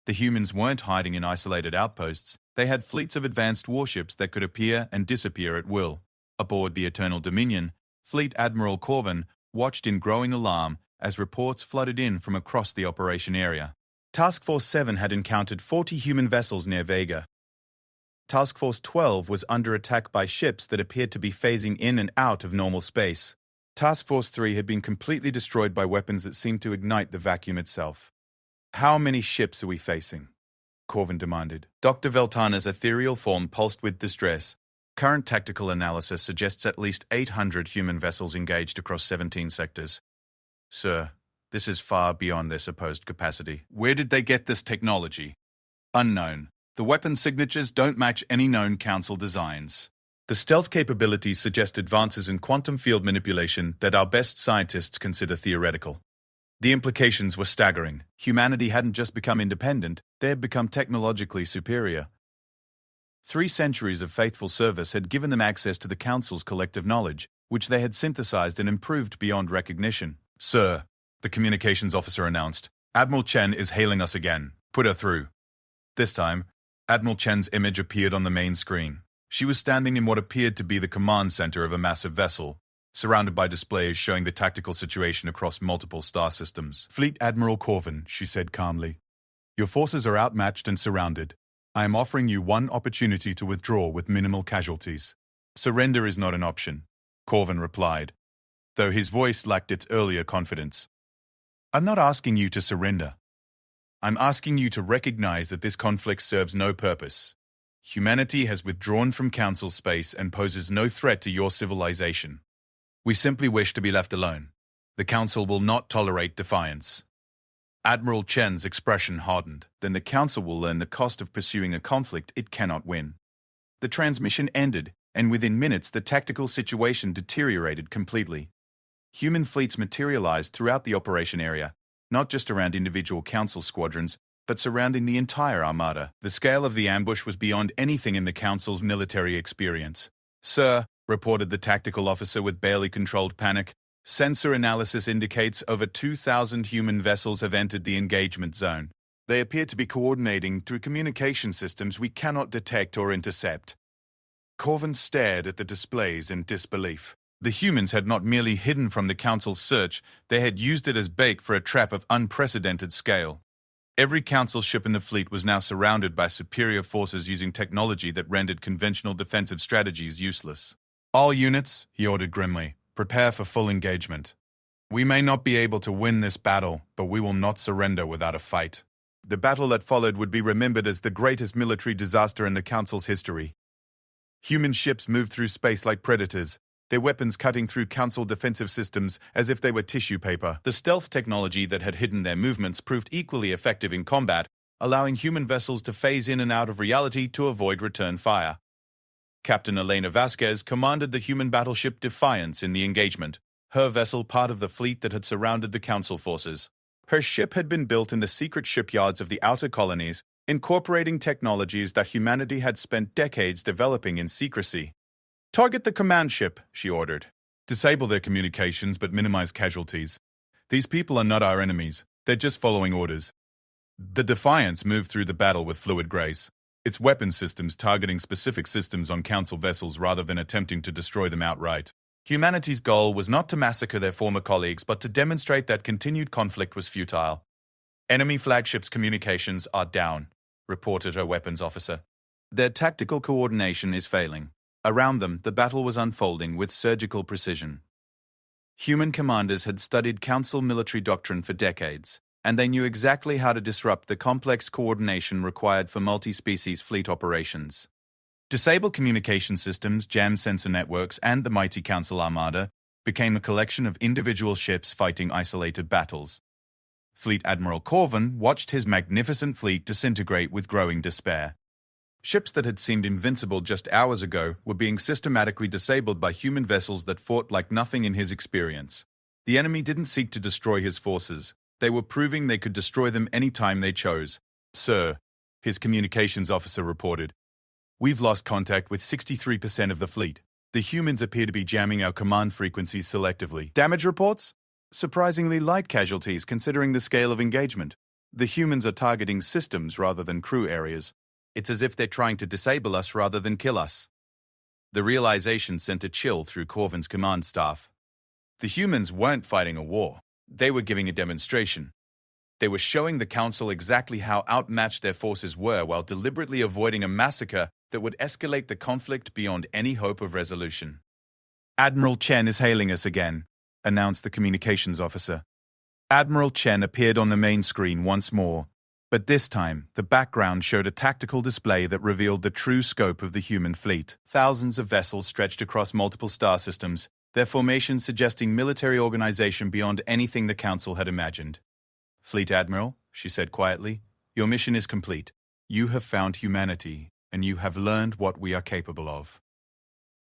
The humans weren't hiding in isolated outposts, they had fleets of advanced warships that could appear and disappear at will. Aboard the Eternal Dominion, Fleet Admiral Corvin watched in growing alarm as reports flooded in from across the operation area. Task Force 7 had encountered 40 human vessels near Vega. Task Force 12 was under attack by ships that appeared to be phasing in and out of normal space. Task Force 3 had been completely destroyed by weapons that seemed to ignite the vacuum itself. "How many ships are we facing?" Corvin demanded. Dr. Veltana's ethereal form pulsed with distress. "Current tactical analysis suggests at least 800 human vessels engaged across 17 sectors. Sir, this is far beyond their supposed capacity." "Where did they get this technology?" "Unknown. The weapon signatures don't match any known Council designs. The stealth capabilities suggest advances in quantum field manipulation that our best scientists consider theoretical." The implications were staggering. Humanity hadn't just become independent, they had become technologically superior. 3 centuries of faithful service had given them access to the Council's collective knowledge, which they had synthesized and improved beyond recognition. "Sir," the communications officer announced, "Admiral Chen is hailing us again. Put her through." This time, Admiral Chen's image appeared on the main screen. She was standing in what appeared to be the command center of a massive vessel, surrounded by displays showing the tactical situation across multiple star systems. "Fleet Admiral Corvin," she said calmly, "your forces are outmatched and surrounded. I am offering you one opportunity to withdraw with minimal casualties." "Surrender is not an option," Corvin replied, though his voice lacked its earlier confidence. "I'm not asking you to surrender. I'm asking you to recognize that this conflict serves no purpose. Humanity has withdrawn from Council space and poses no threat to your civilization. We simply wish to be left alone. The Council will not tolerate defiance." Admiral Chen's expression hardened. "Then the Council will learn the cost of pursuing a conflict it cannot win." The transmission ended, and within minutes the tactical situation deteriorated completely. Human fleets materialized throughout the operation area, not just around individual Council squadrons, but surrounding the entire armada. The scale of the ambush was beyond anything in the Council's military experience. "Sir," reported the tactical officer with barely controlled panic, "sensor analysis indicates over 2,000 human vessels have entered the engagement zone. They appear to be coordinating through communication systems we cannot detect or intercept." Corvin stared at the displays in disbelief. The humans had not merely hidden from the Council's search, they had used it as bait for a trap of unprecedented scale. Every Council ship in the fleet was now surrounded by superior forces using technology that rendered conventional defensive strategies useless. "All units," he ordered grimly, "prepare for full engagement. We may not be able to win this battle, but we will not surrender without a fight." The battle that followed would be remembered as the greatest military disaster in the Council's history. Human ships moved through space like predators, their weapons cutting through Council defensive systems as if they were tissue paper. The stealth technology that had hidden their movements proved equally effective in combat, allowing human vessels to phase in and out of reality to avoid return fire. Captain Elena Vasquez commanded the human battleship Defiance in the engagement, her vessel part of the fleet that had surrounded the Council forces. Her ship had been built in the secret shipyards of the outer colonies, incorporating technologies that humanity had spent decades developing in secrecy. "Target the command ship," she ordered. "Disable their communications but minimize casualties. These people are not our enemies, they're just following orders." The Defiance moved through the battle with fluid grace, its weapon systems targeting specific systems on Council vessels rather than attempting to destroy them outright. Humanity's goal was not to massacre their former colleagues, but to demonstrate that continued conflict was futile. "Enemy flagship's communications are down," reported her weapons officer. "Their tactical coordination is failing." Around them, the battle was unfolding with surgical precision. Human commanders had studied Council military doctrine for decades, and they knew exactly how to disrupt the complex coordination required for multi-species fleet operations. Disable communication systems, jam sensor networks, and the mighty Council Armada became a collection of individual ships fighting isolated battles. Fleet Admiral Corvin watched his magnificent fleet disintegrate with growing despair. Ships that had seemed invincible just hours ago were being systematically disabled by human vessels that fought like nothing in his experience. The enemy didn't seek to destroy his forces. They were proving they could destroy them any time they chose. "Sir," his communications officer reported, "we've lost contact with 63% of the fleet. The humans appear to be jamming our command frequencies selectively." "Damage reports?" "Surprisingly light casualties considering the scale of engagement. The humans are targeting systems rather than crew areas. It's as if they're trying to disable us rather than kill us." The realization sent a chill through Corvin's command staff. The humans weren't fighting a war. They were giving a demonstration. They were showing the Council exactly how outmatched their forces were while deliberately avoiding a massacre that would escalate the conflict beyond any hope of resolution. "Admiral Chen is hailing us again," announced the communications officer. Admiral Chen appeared on the main screen once more, but this time the background showed a tactical display that revealed the true scope of the human fleet. Thousands of vessels stretched across multiple star systems, their formations suggesting military organization beyond anything the Council had imagined. "Fleet Admiral," she said quietly, "your mission is complete. You have found humanity, and you have learned what we are capable of.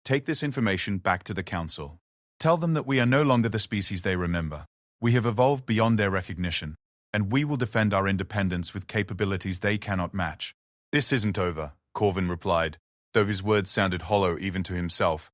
Take this information back to the Council. Tell them that we are no longer the species they remember. We have evolved beyond their recognition, and we will defend our independence with capabilities they cannot match." "This isn't over," Corvin replied, though his words sounded hollow even to himself.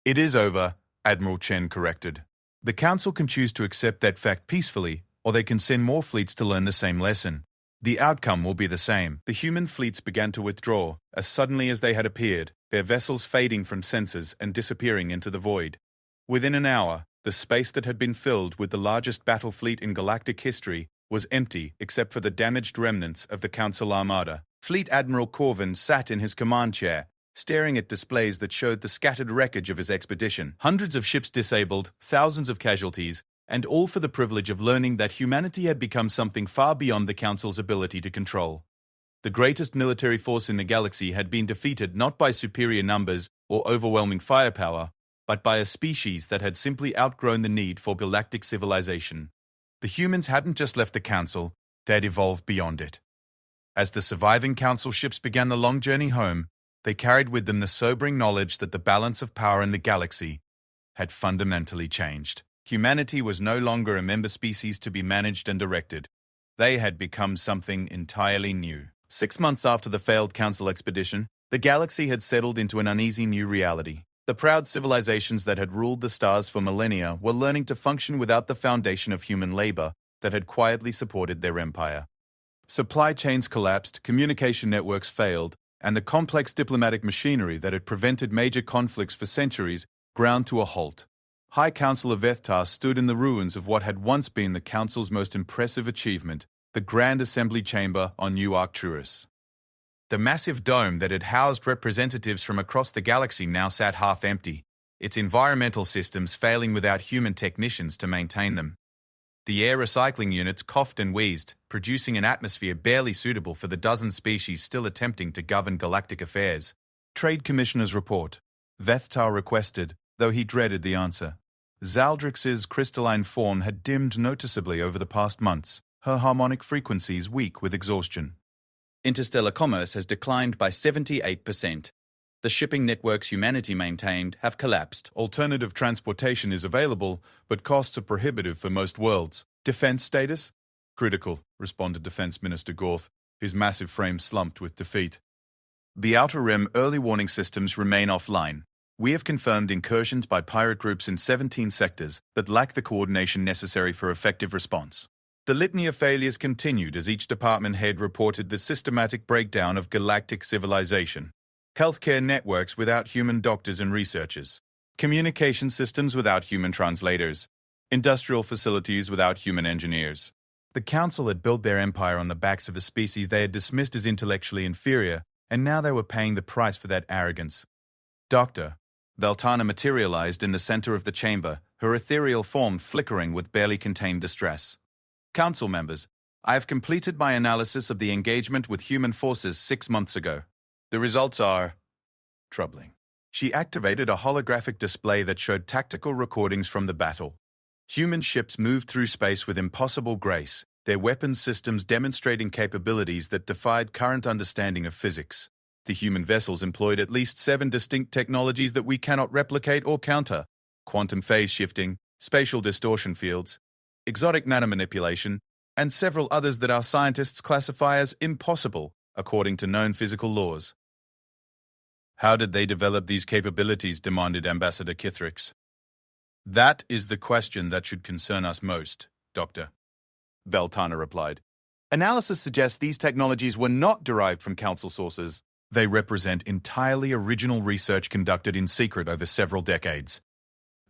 "It is over," Admiral Chen corrected. "The Council can choose to accept that fact peacefully, or they can send more fleets to learn the same lesson. The outcome will be the same." The human fleets began to withdraw as suddenly as they had appeared, their vessels fading from sensors and disappearing into the void. Within an hour, the space that had been filled with the largest battle fleet in galactic history was empty except for the damaged remnants of the Council Armada. Fleet Admiral Corvin sat in his command chair, staring at displays that showed the scattered wreckage of his expedition. Hundreds of ships disabled, thousands of casualties, and all for the privilege of learning that humanity had become something far beyond the Council's ability to control. The greatest military force in the galaxy had been defeated not by superior numbers or overwhelming firepower, but by a species that had simply outgrown the need for galactic civilization. The humans hadn't just left the Council, they had evolved beyond it. As the surviving Council ships began the long journey home, they carried with them the sobering knowledge that the balance of power in the galaxy had fundamentally changed. Humanity was no longer a member species to be managed and directed. They had become something entirely new. 6 months after the failed Council expedition, the galaxy had settled into an uneasy new reality. The proud civilizations that had ruled the stars for millennia were learning to function without the foundation of human labor that had quietly supported their empire. Supply chains collapsed, communication networks failed, and the complex diplomatic machinery that had prevented major conflicts for centuries ground to a halt. High Councilor Vethtar stood in the ruins of what had once been the Council's most impressive achievement, the Grand Assembly Chamber on New Arcturus. The massive dome that had housed representatives from across the galaxy now sat half empty, its environmental systems failing without human technicians to maintain them. The air recycling units coughed and wheezed, producing an atmosphere barely suitable for the dozen species still attempting to govern galactic affairs. Trade Commissioner's report. Vethtar requested, though he dreaded the answer. Zaldrix's crystalline form had dimmed noticeably over the past months, her harmonic frequencies weak with exhaustion. Interstellar commerce has declined by 78%. The shipping networks humanity maintained have collapsed. Alternative transportation is available, but costs are prohibitive for most worlds. Defense status? Critical, responded Defense Minister Gorth, his massive frame slumped with defeat. The Outer Rim early warning systems remain offline. We have confirmed incursions by pirate groups in 17 sectors that lack the coordination necessary for effective response. The litany of failures continued as each department head reported the systematic breakdown of galactic civilization. Healthcare networks without human doctors and researchers. Communication systems without human translators. Industrial facilities without human engineers. The Council had built their empire on the backs of a species they had dismissed as intellectually inferior, and now they were paying the price for that arrogance. Doctor. Veltana materialized in the center of the chamber, her ethereal form flickering with barely contained distress. Council members, I have completed my analysis of the engagement with human forces 6 months ago. The results are troubling. She activated a holographic display that showed tactical recordings from the battle. Human ships moved through space with impossible grace, their weapons systems demonstrating capabilities that defied current understanding of physics. The human vessels employed at least 7 distinct technologies that we cannot replicate or counter: quantum phase shifting, spatial distortion fields, exotic nanomanipulation, and several others that our scientists classify as impossible according to known physical laws. How did they develop these capabilities? Demanded Ambassador Kithrix. That is the question that should concern us most, Doctor. Veltana replied. Analysis suggests these technologies were not derived from Council sources. They represent entirely original research conducted in secret over several decades.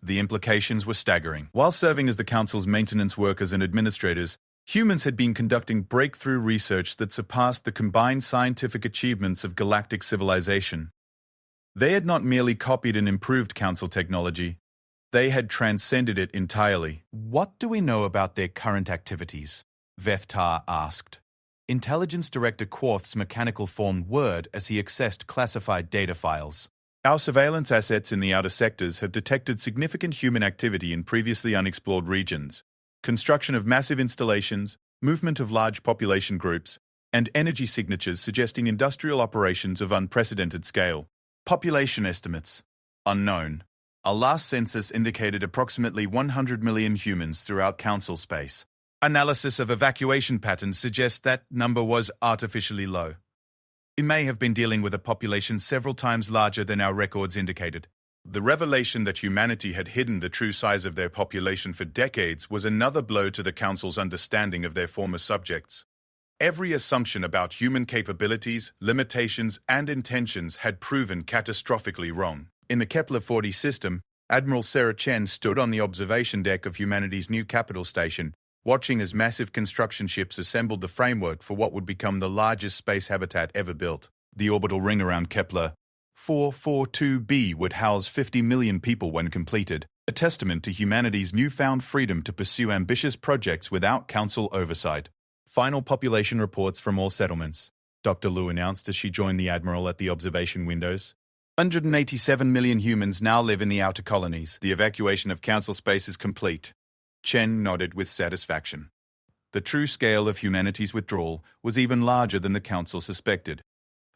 The implications were staggering. While serving as the Council's maintenance workers and administrators, humans had been conducting breakthrough research that surpassed the combined scientific achievements of galactic civilization. They had not merely copied and improved Council technology, they had transcended it entirely. What do we know about their current activities? Vethtar asked. Intelligence Director Quarth's mechanical form whirred as he accessed classified data files. Our surveillance assets in the outer sectors have detected significant human activity in previously unexplored regions. Construction of massive installations, movement of large population groups, and energy signatures suggesting industrial operations of unprecedented scale. Population estimates. Unknown. Our last census indicated approximately 100 million humans throughout Council space. Analysis of evacuation patterns suggests that number was artificially low. It may have been dealing with a population several times larger than our records indicated. The revelation that humanity had hidden the true size of their population for decades was another blow to the Council's understanding of their former subjects. Every assumption about human capabilities, limitations, and intentions had proven catastrophically wrong. In the Kepler-40 system, Admiral Sarah Chen stood on the observation deck of humanity's new capital station, watching as massive construction ships assembled the framework for what would become the largest space habitat ever built. The orbital ring around Kepler 442b would house 50 million people when completed, a testament to humanity's newfound freedom to pursue ambitious projects without Council oversight. Final population reports from all settlements, Dr. Liu announced as she joined the Admiral at the observation windows. 187 million humans now live in the outer colonies. The evacuation of Council space is complete. Chen nodded with satisfaction. The true scale of humanity's withdrawal was even larger than the Council suspected.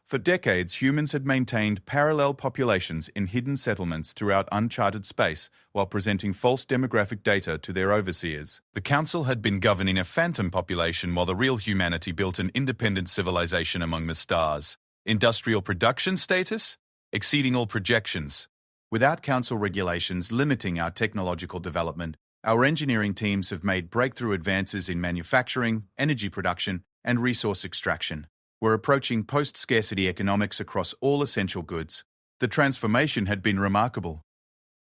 For decades, humans had maintained parallel populations in hidden settlements throughout uncharted space while presenting false demographic data to their overseers. The Council had been governing a phantom population while the real humanity built an independent civilization among the stars. Industrial production status? Exceeding all projections. Without Council regulations limiting our technological development, our engineering teams have made breakthrough advances in manufacturing, energy production, and resource extraction. We're approaching post-scarcity economics across all essential goods. The transformation had been remarkable.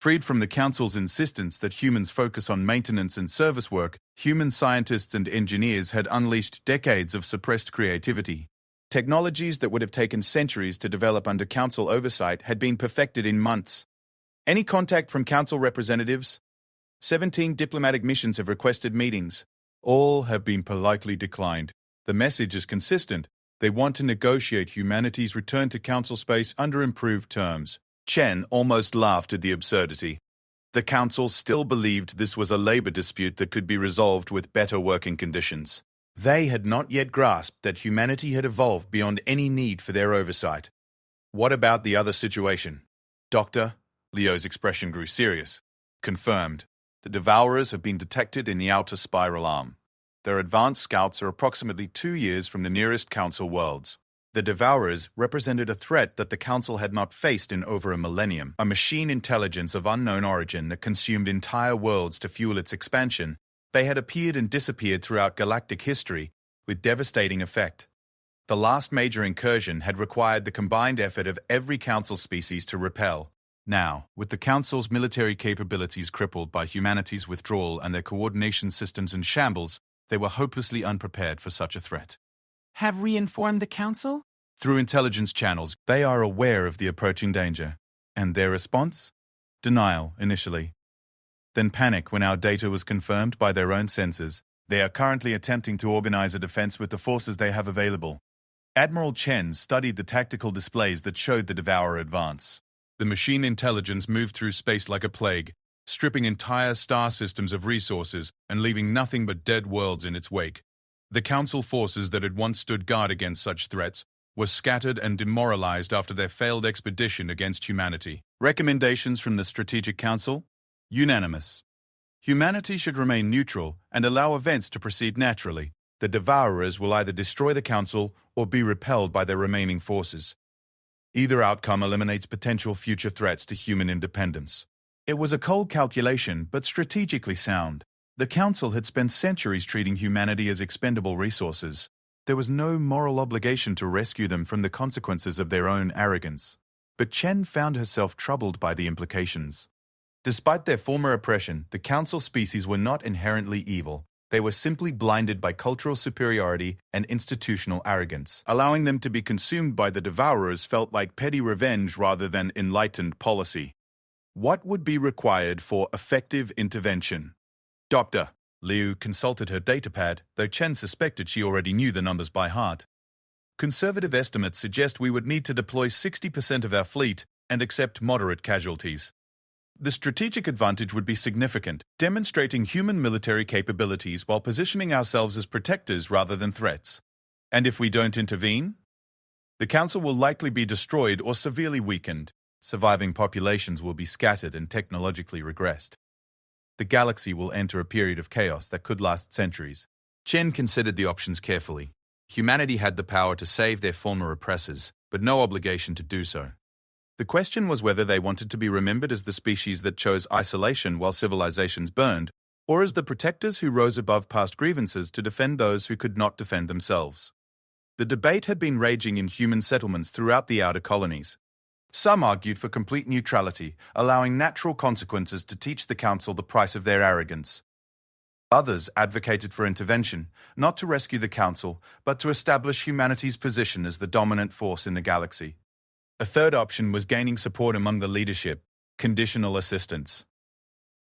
Freed from the Council's insistence that humans focus on maintenance and service work, human scientists and engineers had unleashed decades of suppressed creativity. Technologies that would have taken centuries to develop under Council oversight had been perfected in months. Any contact from Council representatives? 17 diplomatic missions have requested meetings. All have been politely declined. The message is consistent. They want to negotiate humanity's return to Council space under improved terms. Chen almost laughed at the absurdity. The council still believed this was a labor dispute that could be resolved with better working conditions. They had not yet grasped that humanity had evolved beyond any need for their oversight. What about the other situation? Doctor, Leo's expression grew serious. Confirmed. The Devourers have been detected in the outer spiral arm. Their advanced scouts are approximately 2 years from the nearest Council worlds. The Devourers represented a threat that the Council had not faced in over a millennium, a machine intelligence of unknown origin that consumed entire worlds to fuel its expansion. They had appeared and disappeared throughout galactic history with devastating effect. The last major incursion had required the combined effort of every Council species to repel. Now, with the Council's military capabilities crippled by humanity's withdrawal and their coordination systems in shambles, they were hopelessly unprepared for such a threat. Have we informed the Council? Through intelligence channels, they are aware of the approaching danger. And their response? Denial, initially. Then panic when our data was confirmed by their own sensors. They are currently attempting to organize a defense with the forces they have available. Admiral Chen studied the tactical displays that showed the Devourer advance. The machine intelligence moved through space like a plague, stripping entire star systems of resources and leaving nothing but dead worlds in its wake. The Council forces that had once stood guard against such threats were scattered and demoralized after their failed expedition against humanity. Recommendations from the Strategic Council? Unanimous. Humanity should remain neutral and allow events to proceed naturally. The Devourers will either destroy the Council or be repelled by their remaining forces. Either outcome eliminates potential future threats to human independence. It was a cold calculation, but strategically sound. The Council had spent centuries treating humanity as expendable resources. There was no moral obligation to rescue them from the consequences of their own arrogance. But Chen found herself troubled by the implications. Despite their former oppression, the Council species were not inherently evil. They were simply blinded by cultural superiority and institutional arrogance. Allowing them to be consumed by the Devourers felt like petty revenge rather than enlightened policy. What would be required for effective intervention? Doctor. Liu consulted her datapad, though Chen suspected she already knew the numbers by heart. Conservative estimates suggest we would need to deploy 60% of our fleet and accept moderate casualties. The strategic advantage would be significant, demonstrating human military capabilities while positioning ourselves as protectors rather than threats. And if we don't intervene? The Council will likely be destroyed or severely weakened. Surviving populations will be scattered and technologically regressed. The galaxy will enter a period of chaos that could last centuries. Chen considered the options carefully. Humanity had the power to save their former oppressors, but no obligation to do so. The question was whether they wanted to be remembered as the species that chose isolation while civilizations burned, or as the protectors who rose above past grievances to defend those who could not defend themselves. The debate had been raging in human settlements throughout the outer colonies. Some argued for complete neutrality, allowing natural consequences to teach the Council the price of their arrogance. Others advocated for intervention, not to rescue the Council, but to establish humanity's position as the dominant force in the galaxy. A third option was gaining support among the leadership, conditional assistance.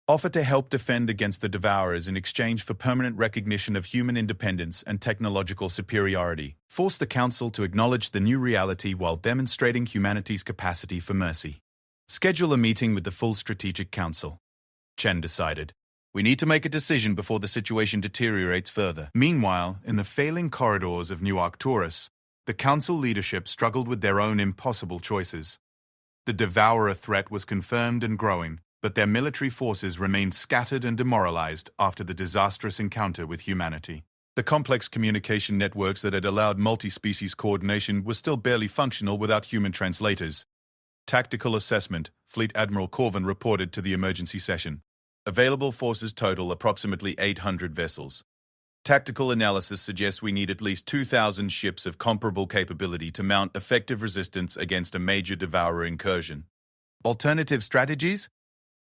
Offer to help defend against the Devourers in exchange for permanent recognition of human independence and technological superiority. Force the Council to acknowledge the new reality while demonstrating humanity's capacity for mercy. Schedule a meeting with the full Strategic Council. Chen decided. We need to make a decision before the situation deteriorates further. Meanwhile, in the failing corridors of New Arcturus, the Council leadership struggled with their own impossible choices. The Devourer threat was confirmed and growing, but their military forces remained scattered and demoralized after the disastrous encounter with humanity. The complex communication networks that had allowed multi-species coordination were still barely functional without human translators. Tactical assessment, Fleet Admiral Corvin reported to the emergency session. Available forces total approximately 800 vessels. Tactical analysis suggests we need at least 2,000 ships of comparable capability to mount effective resistance against a major Devourer incursion. Alternative strategies?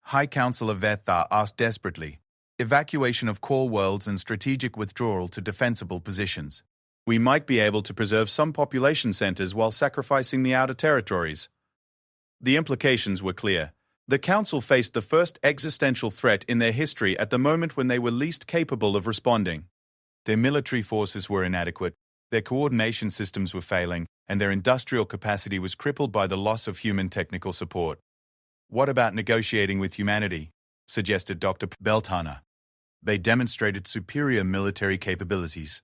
High Councilor Vetha asked desperately. Evacuation of core worlds and strategic withdrawal to defensible positions. We might be able to preserve some population centers while sacrificing the outer territories. The implications were clear. The Council faced the first existential threat in their history at the moment when they were least capable of responding. Their military forces were inadequate, their coordination systems were failing, and their industrial capacity was crippled by the loss of human technical support. What about negotiating with humanity? Suggested Dr. Beltana. They demonstrated superior military capabilities.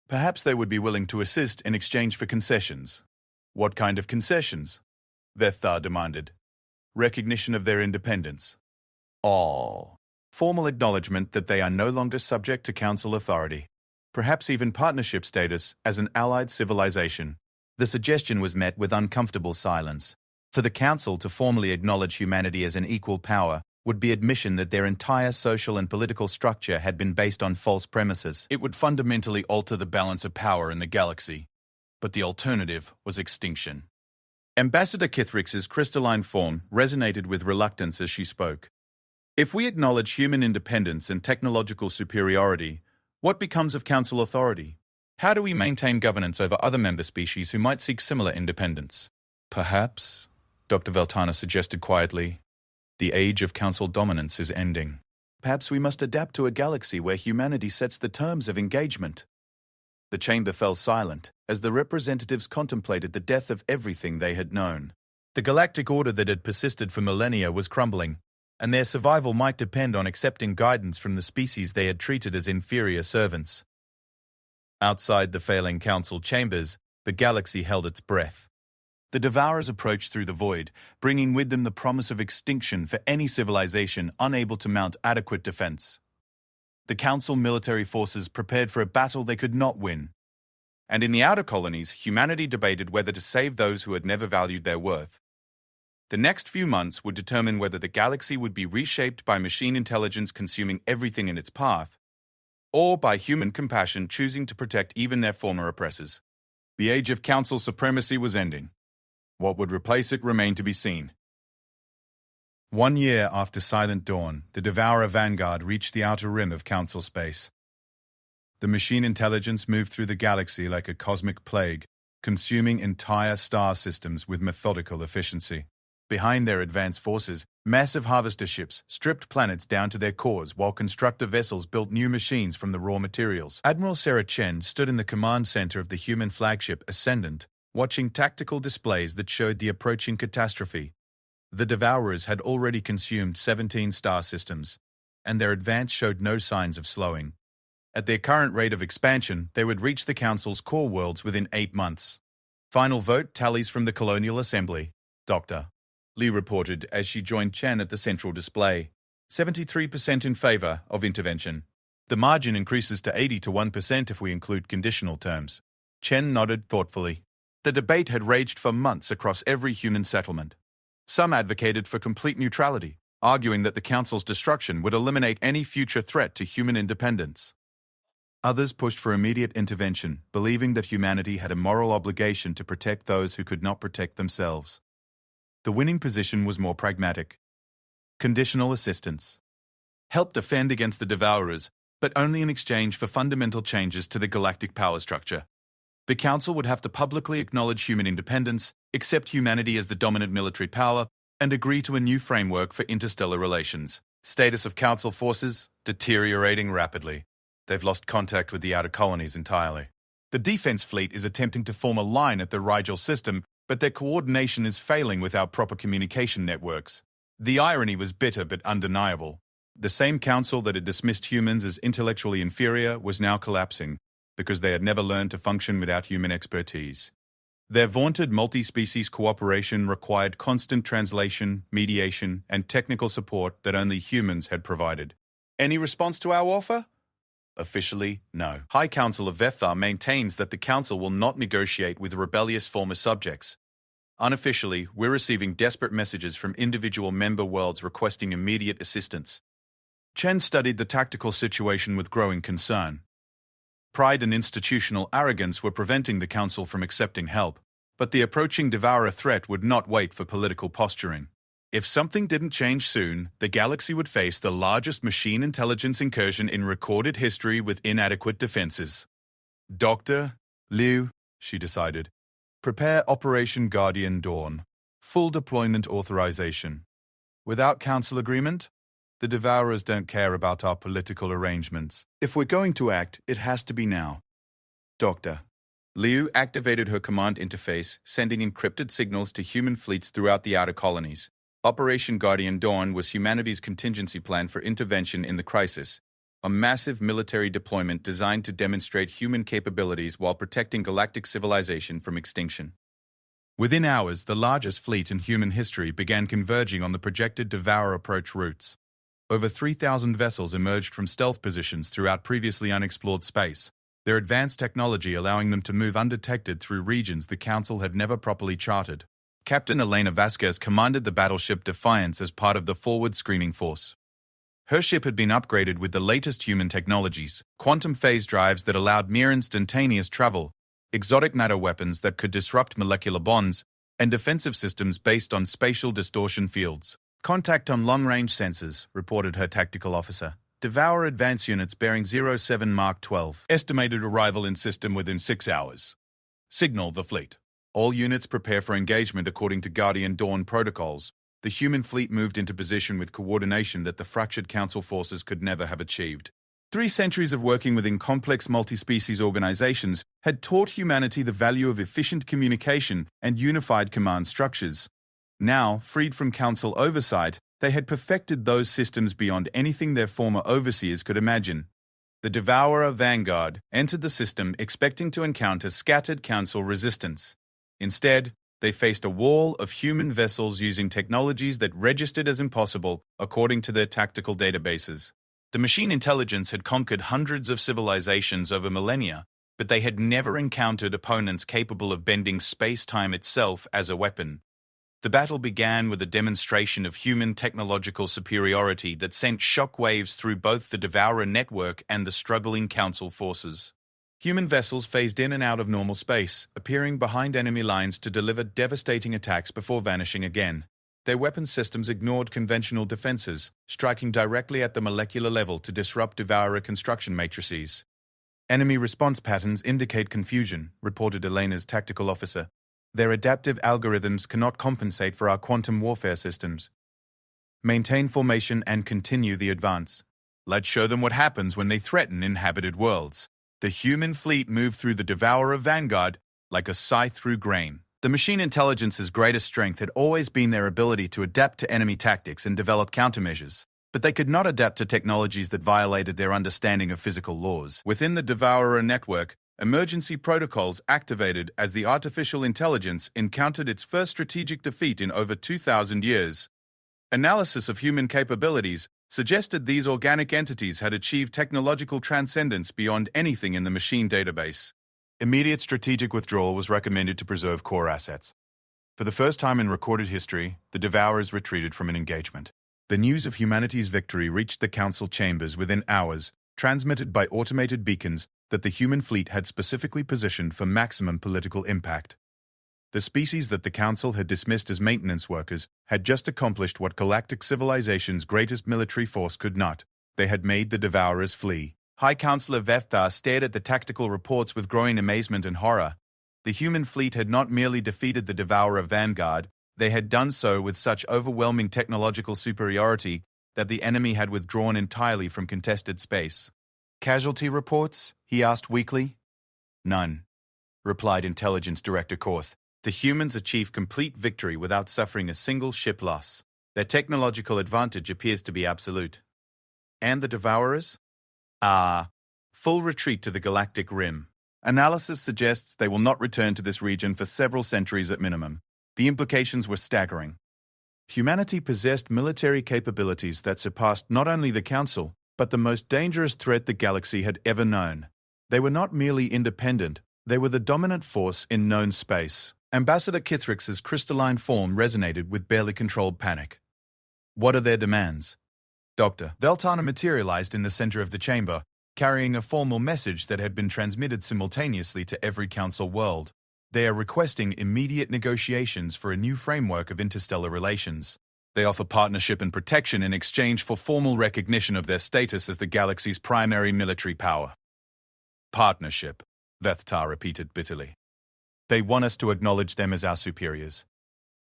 Perhaps they would be willing to assist in exchange for concessions. What kind of concessions? Vethar demanded. Recognition of their independence. All. Formal acknowledgement that they are no longer subject to council authority. Perhaps even partnership status as an allied civilization. The suggestion was met with uncomfortable silence. For the council to formally acknowledge humanity as an equal power would be admission that their entire social and political structure had been based on false premises. It would fundamentally alter the balance of power in the galaxy. But the alternative was extinction. Ambassador Kithrix's crystalline form resonated with reluctance as she spoke. If we acknowledge human independence and technological superiority, what becomes of council authority? How do we maintain governance over other member species who might seek similar independence? Perhaps, Dr. Veltana suggested quietly, the age of council dominance is ending. Perhaps we must adapt to a galaxy where humanity sets the terms of engagement. The chamber fell silent as the representatives contemplated the death of everything they had known. The galactic order that had persisted for millennia was crumbling, and their survival might depend on accepting guidance from the species they had treated as inferior servants. Outside the failing council chambers, the galaxy held its breath. The Devourers approached through the void, bringing with them the promise of extinction for any civilization unable to mount adequate defense. The council military forces prepared for a battle they could not win. And in the outer colonies, humanity debated whether to save those who had never valued their worth. The next few months would determine whether the galaxy would be reshaped by machine intelligence consuming everything in its path, or by human compassion choosing to protect even their former oppressors. The age of council supremacy was ending. What would replace it remained to be seen. 1 year after Silent Dawn, the Devourer Vanguard reached the outer rim of council space. The machine intelligence moved through the galaxy like a cosmic plague, consuming entire star systems with methodical efficiency. Behind their advanced forces, massive harvester ships stripped planets down to their cores while constructor vessels built new machines from the raw materials. Admiral Sarah Chen stood in the command center of the human flagship Ascendant, watching tactical displays that showed the approaching catastrophe. The Devourers had already consumed 17 star systems, and their advance showed no signs of slowing. At their current rate of expansion, they would reach the Council's core worlds within 8 months. Final vote tallies from the Colonial Assembly. Dr. Lee reported as she joined Chen at the central display. 73% in favor of intervention. The margin increases to 80 to 1% if we include conditional terms. Chen nodded thoughtfully. The debate had raged for months across every human settlement. Some advocated for complete neutrality, arguing that the Council's destruction would eliminate any future threat to human independence. Others pushed for immediate intervention, believing that humanity had a moral obligation to protect those who could not protect themselves. The winning position was more pragmatic. Conditional assistance. Help defend against the Devourers, but only in exchange for fundamental changes to the galactic power structure. The Council would have to publicly acknowledge human independence, accept humanity as the dominant military power, and agree to a new framework for interstellar relations. Status of Council forces deteriorating rapidly. They've lost contact with the outer colonies entirely. The defense fleet is attempting to form a line at the Rigel system, but their coordination is failing without proper communication networks. The irony was bitter but undeniable. The same Council that had dismissed humans as intellectually inferior was now collapsing, because they had never learned to function without human expertise. Their vaunted multi-species cooperation required constant translation, mediation, and technical support that only humans had provided. Any response to our offer? Officially, no. High Council of Vethar maintains that the Council will not negotiate with rebellious former subjects. Unofficially, we're receiving desperate messages from individual member worlds requesting immediate assistance. Chen studied the tactical situation with growing concern. Pride and institutional arrogance were preventing the Council from accepting help, but the approaching Devourer threat would not wait for political posturing. If something didn't change soon, the galaxy would face the largest machine intelligence incursion in recorded history with inadequate defenses. Dr. Liu, she decided, prepare Operation Guardian Dawn. Full deployment authorization. Without Council agreement, the Devourers don't care about our political arrangements. If we're going to act, it has to be now. Doctor. Liu activated her command interface, sending encrypted signals to human fleets throughout the outer colonies. Operation Guardian Dawn was humanity's contingency plan for intervention in the crisis, a massive military deployment designed to demonstrate human capabilities while protecting galactic civilization from extinction. Within hours, the largest fleet in human history began converging on the projected Devour approach routes. Over 3,000 vessels emerged from stealth positions throughout previously unexplored space, their advanced technology allowing them to move undetected through regions the Council had never properly charted. Captain Elena Vasquez commanded the battleship Defiance as part of the forward screening force. Her ship had been upgraded with the latest human technologies, quantum phase drives that allowed near instantaneous travel, exotic nanoweapons that could disrupt molecular bonds, and defensive systems based on spatial distortion fields. "Contact on long-range sensors," reported her tactical officer. "Devour advance units bearing 07 Mark 12. Estimated arrival in system within 6 hours. Signal the fleet. All units prepare for engagement according to Guardian Dawn protocols." The human fleet moved into position with coordination that the fractured Council forces could never have achieved. 3 centuries of working within complex multi-species organizations had taught humanity the value of efficient communication and unified command structures. Now, freed from Council oversight, they had perfected those systems beyond anything their former overseers could imagine. The Devourer Vanguard entered the system expecting to encounter scattered Council resistance. Instead, they faced a wall of human vessels using technologies that registered as impossible according to their tactical databases. The machine intelligence had conquered hundreds of civilizations over millennia, but they had never encountered opponents capable of bending space-time itself as a weapon. The battle began with a demonstration of human technological superiority that sent shockwaves through both the Devourer network and the struggling Council forces. Human vessels phased in and out of normal space, appearing behind enemy lines to deliver devastating attacks before vanishing again. Their weapon systems ignored conventional defenses, striking directly at the molecular level to disrupt Devourer construction matrices. "Enemy response patterns indicate confusion," reported Elena's tactical officer. "Their adaptive algorithms cannot compensate for our quantum warfare systems. Maintain formation and continue the advance. Let's show them what happens when they threaten inhabited worlds." The human fleet moved through the Devourer Vanguard like a scythe through grain. The machine intelligence's greatest strength had always been their ability to adapt to enemy tactics and develop countermeasures, but they could not adapt to technologies that violated their understanding of physical laws. Within the Devourer network, emergency protocols activated as the artificial intelligence encountered its first strategic defeat in over 2,000 years. Analysis of human capabilities suggested these organic entities had achieved technological transcendence beyond anything in the machine database. Immediate strategic withdrawal was recommended to preserve core assets. For the first time in recorded history, the Devourers retreated from an engagement. The news of humanity's victory reached the Council chambers within hours, transmitted by automated beacons that the human fleet had specifically positioned for maximum political impact. The species that the Council had dismissed as maintenance workers had just accomplished what galactic civilization's greatest military force could not. They had made the Devourers flee. High Counselor Vethar stared at the tactical reports with growing amazement and horror. The human fleet had not merely defeated the Devourer Vanguard, they had done so with such overwhelming technological superiority that the enemy had withdrawn entirely from contested space. "Casualty reports?" he asked weakly. "None," replied Intelligence Director Korth. "The humans achieved complete victory without suffering a single ship loss. Their technological advantage appears to be absolute." "And the Devourers?" Full retreat to the galactic rim. Analysis suggests they will not return to this region for several centuries at minimum. The implications were staggering. Humanity possessed military capabilities that surpassed not only the Council, but the most dangerous threat the galaxy had ever known. They were not merely independent, they were the dominant force in known space. Ambassador Kithrix's crystalline form resonated with barely controlled panic. "What are their demands?" Dr. Veltana materialized in the center of the chamber, carrying a formal message that had been transmitted simultaneously to every Council world. "They are requesting immediate negotiations for a new framework of interstellar relations. They offer partnership and protection in exchange for formal recognition of their status as the galaxy's primary military power." "Partnership," Vethtar repeated bitterly. "They want us to acknowledge them as our superiors."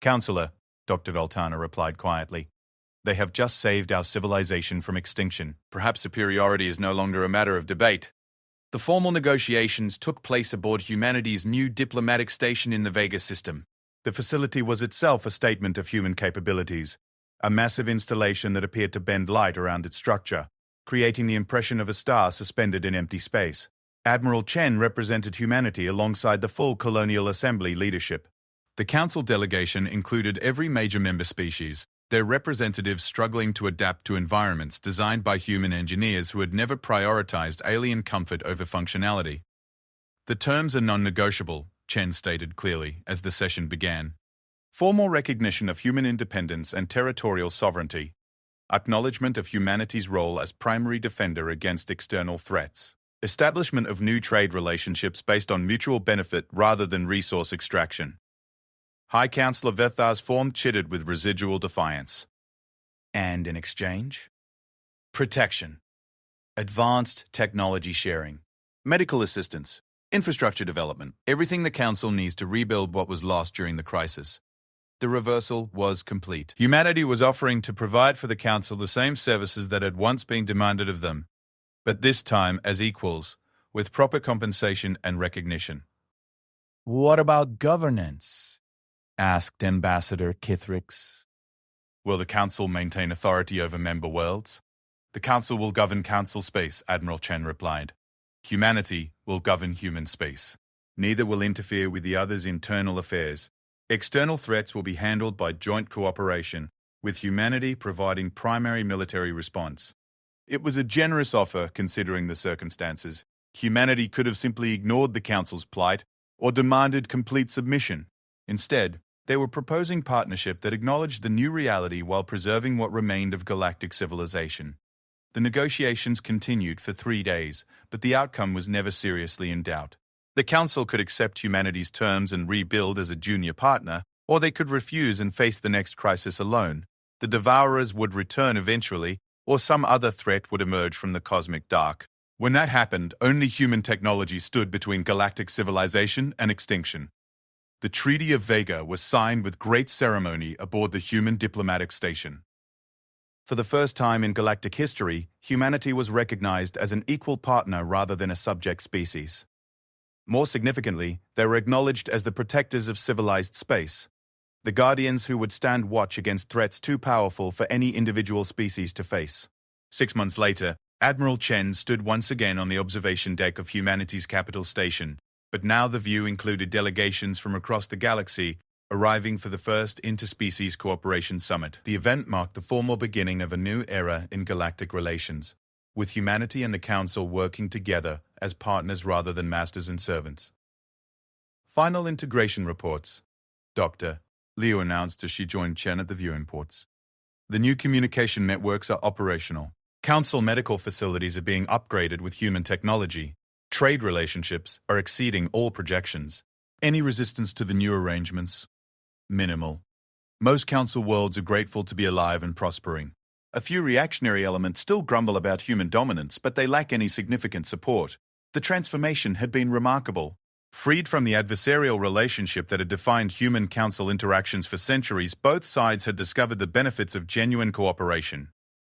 "Counselor," Dr. Veltana replied quietly, "they have just saved our civilization from extinction. Perhaps superiority is no longer a matter of debate." The formal negotiations took place aboard humanity's new diplomatic station in the Vega system. The facility was itself a statement of human capabilities, a massive installation that appeared to bend light around its structure, creating the impression of a star suspended in empty space. Admiral Chen represented humanity alongside the full Colonial Assembly leadership. The Council delegation included every major member species, their representatives struggling to adapt to environments designed by human engineers who had never prioritized alien comfort over functionality. The terms are non-negotiable, Chen stated clearly as the session began. Formal recognition of human independence and territorial sovereignty. Acknowledgement of humanity's role as primary defender against external threats. Establishment of new trade relationships based on mutual benefit rather than resource extraction. High Councillor Vethar's form chittered with residual defiance. And in exchange? Protection. Advanced technology sharing. Medical assistance. Infrastructure development. Everything the Council needs to rebuild what was lost during the crisis. The reversal was complete. Humanity was offering to provide for the Council the same services that had once been demanded of them, but this time as equals, with proper compensation and recognition. What about governance? Asked Ambassador Kithrix. Will the Council maintain authority over member worlds? The Council will govern Council space, Admiral Chen replied. Humanity will govern human space. Neither will interfere with the other's internal affairs. External threats will be handled by joint cooperation, with humanity providing primary military response. It was a generous offer considering the circumstances. Humanity could have simply ignored the Council's plight or demanded complete submission. Instead, they were proposing partnership that acknowledged the new reality while preserving what remained of galactic civilization. The negotiations continued for 3 days, but the outcome was never seriously in doubt. The Council could accept humanity's terms and rebuild as a junior partner, or they could refuse and face the next crisis alone. The Devourers would return eventually, or some other threat would emerge from the cosmic dark. When that happened, only human technology stood between galactic civilization and extinction. The Treaty of Vega was signed with great ceremony aboard the human diplomatic station. For the first time in galactic history, humanity was recognized as an equal partner rather than a subject species. More significantly, they were acknowledged as the protectors of civilized space, the guardians who would stand watch against threats too powerful for any individual species to face. 6 months later, Admiral Chen stood once again on the observation deck of humanity's capital station, but now the view included delegations from across the galaxy arriving for the first Interspecies Cooperation Summit. The event marked the formal beginning of a new era in galactic relations, with humanity and the Council working together as partners rather than masters and servants. Final integration reports. Dr. Liu announced as she joined Chen at the viewing ports. The new communication networks are operational. Council medical facilities are being upgraded with human technology. Trade relationships are exceeding all projections. Any resistance to the new arrangements? Minimal. Most Council worlds are grateful to be alive and prospering. A few reactionary elements still grumble about human dominance, but they lack any significant support. The transformation had been remarkable. Freed from the adversarial relationship that had defined human-Council interactions for centuries, both sides had discovered the benefits of genuine cooperation.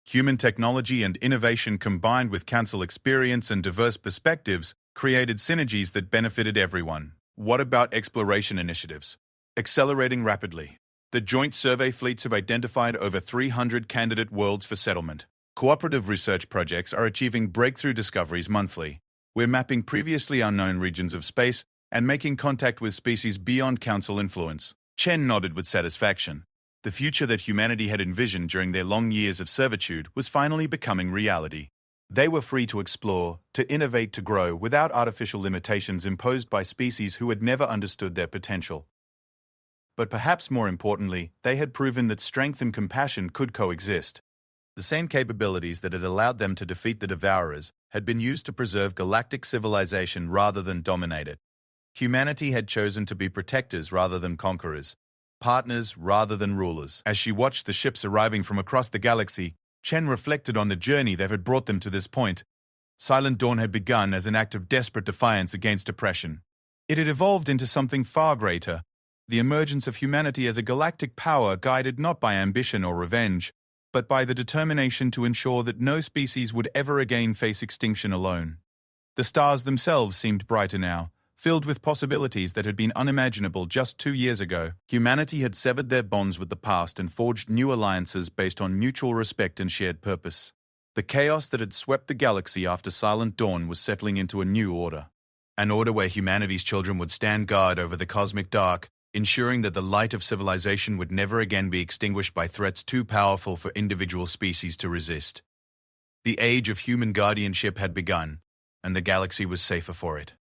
Human technology and innovation combined with Council experience and diverse perspectives created synergies that benefited everyone. What about exploration initiatives? Accelerating rapidly. The joint survey fleets have identified over 300 candidate worlds for settlement. Cooperative research projects are achieving breakthrough discoveries monthly. We're mapping previously unknown regions of space and making contact with species beyond Council influence. Chen nodded with satisfaction. The future that humanity had envisioned during their long years of servitude was finally becoming reality. They were free to explore, to innovate, to grow without artificial limitations imposed by species who had never understood their potential. But perhaps more importantly, they had proven that strength and compassion could coexist. The same capabilities that had allowed them to defeat the Devourers had been used to preserve galactic civilization rather than dominate it. Humanity had chosen to be protectors rather than conquerors, partners rather than rulers. As she watched the ships arriving from across the galaxy, Chen reflected on the journey that had brought them to this point. Silent Dawn had begun as an act of desperate defiance against oppression. It had evolved into something far greater, the emergence of humanity as a galactic power guided not by ambition or revenge, but by the determination to ensure that no species would ever again face extinction alone. The stars themselves seemed brighter now, filled with possibilities that had been unimaginable just 2 years ago. Humanity had severed their bonds with the past and forged new alliances based on mutual respect and shared purpose. The chaos that had swept the galaxy after Silent Dawn was settling into a new order. An order where humanity's children would stand guard over the cosmic dark, ensuring that the light of civilization would never again be extinguished by threats too powerful for individual species to resist. The age of human guardianship had begun, and the galaxy was safer for it.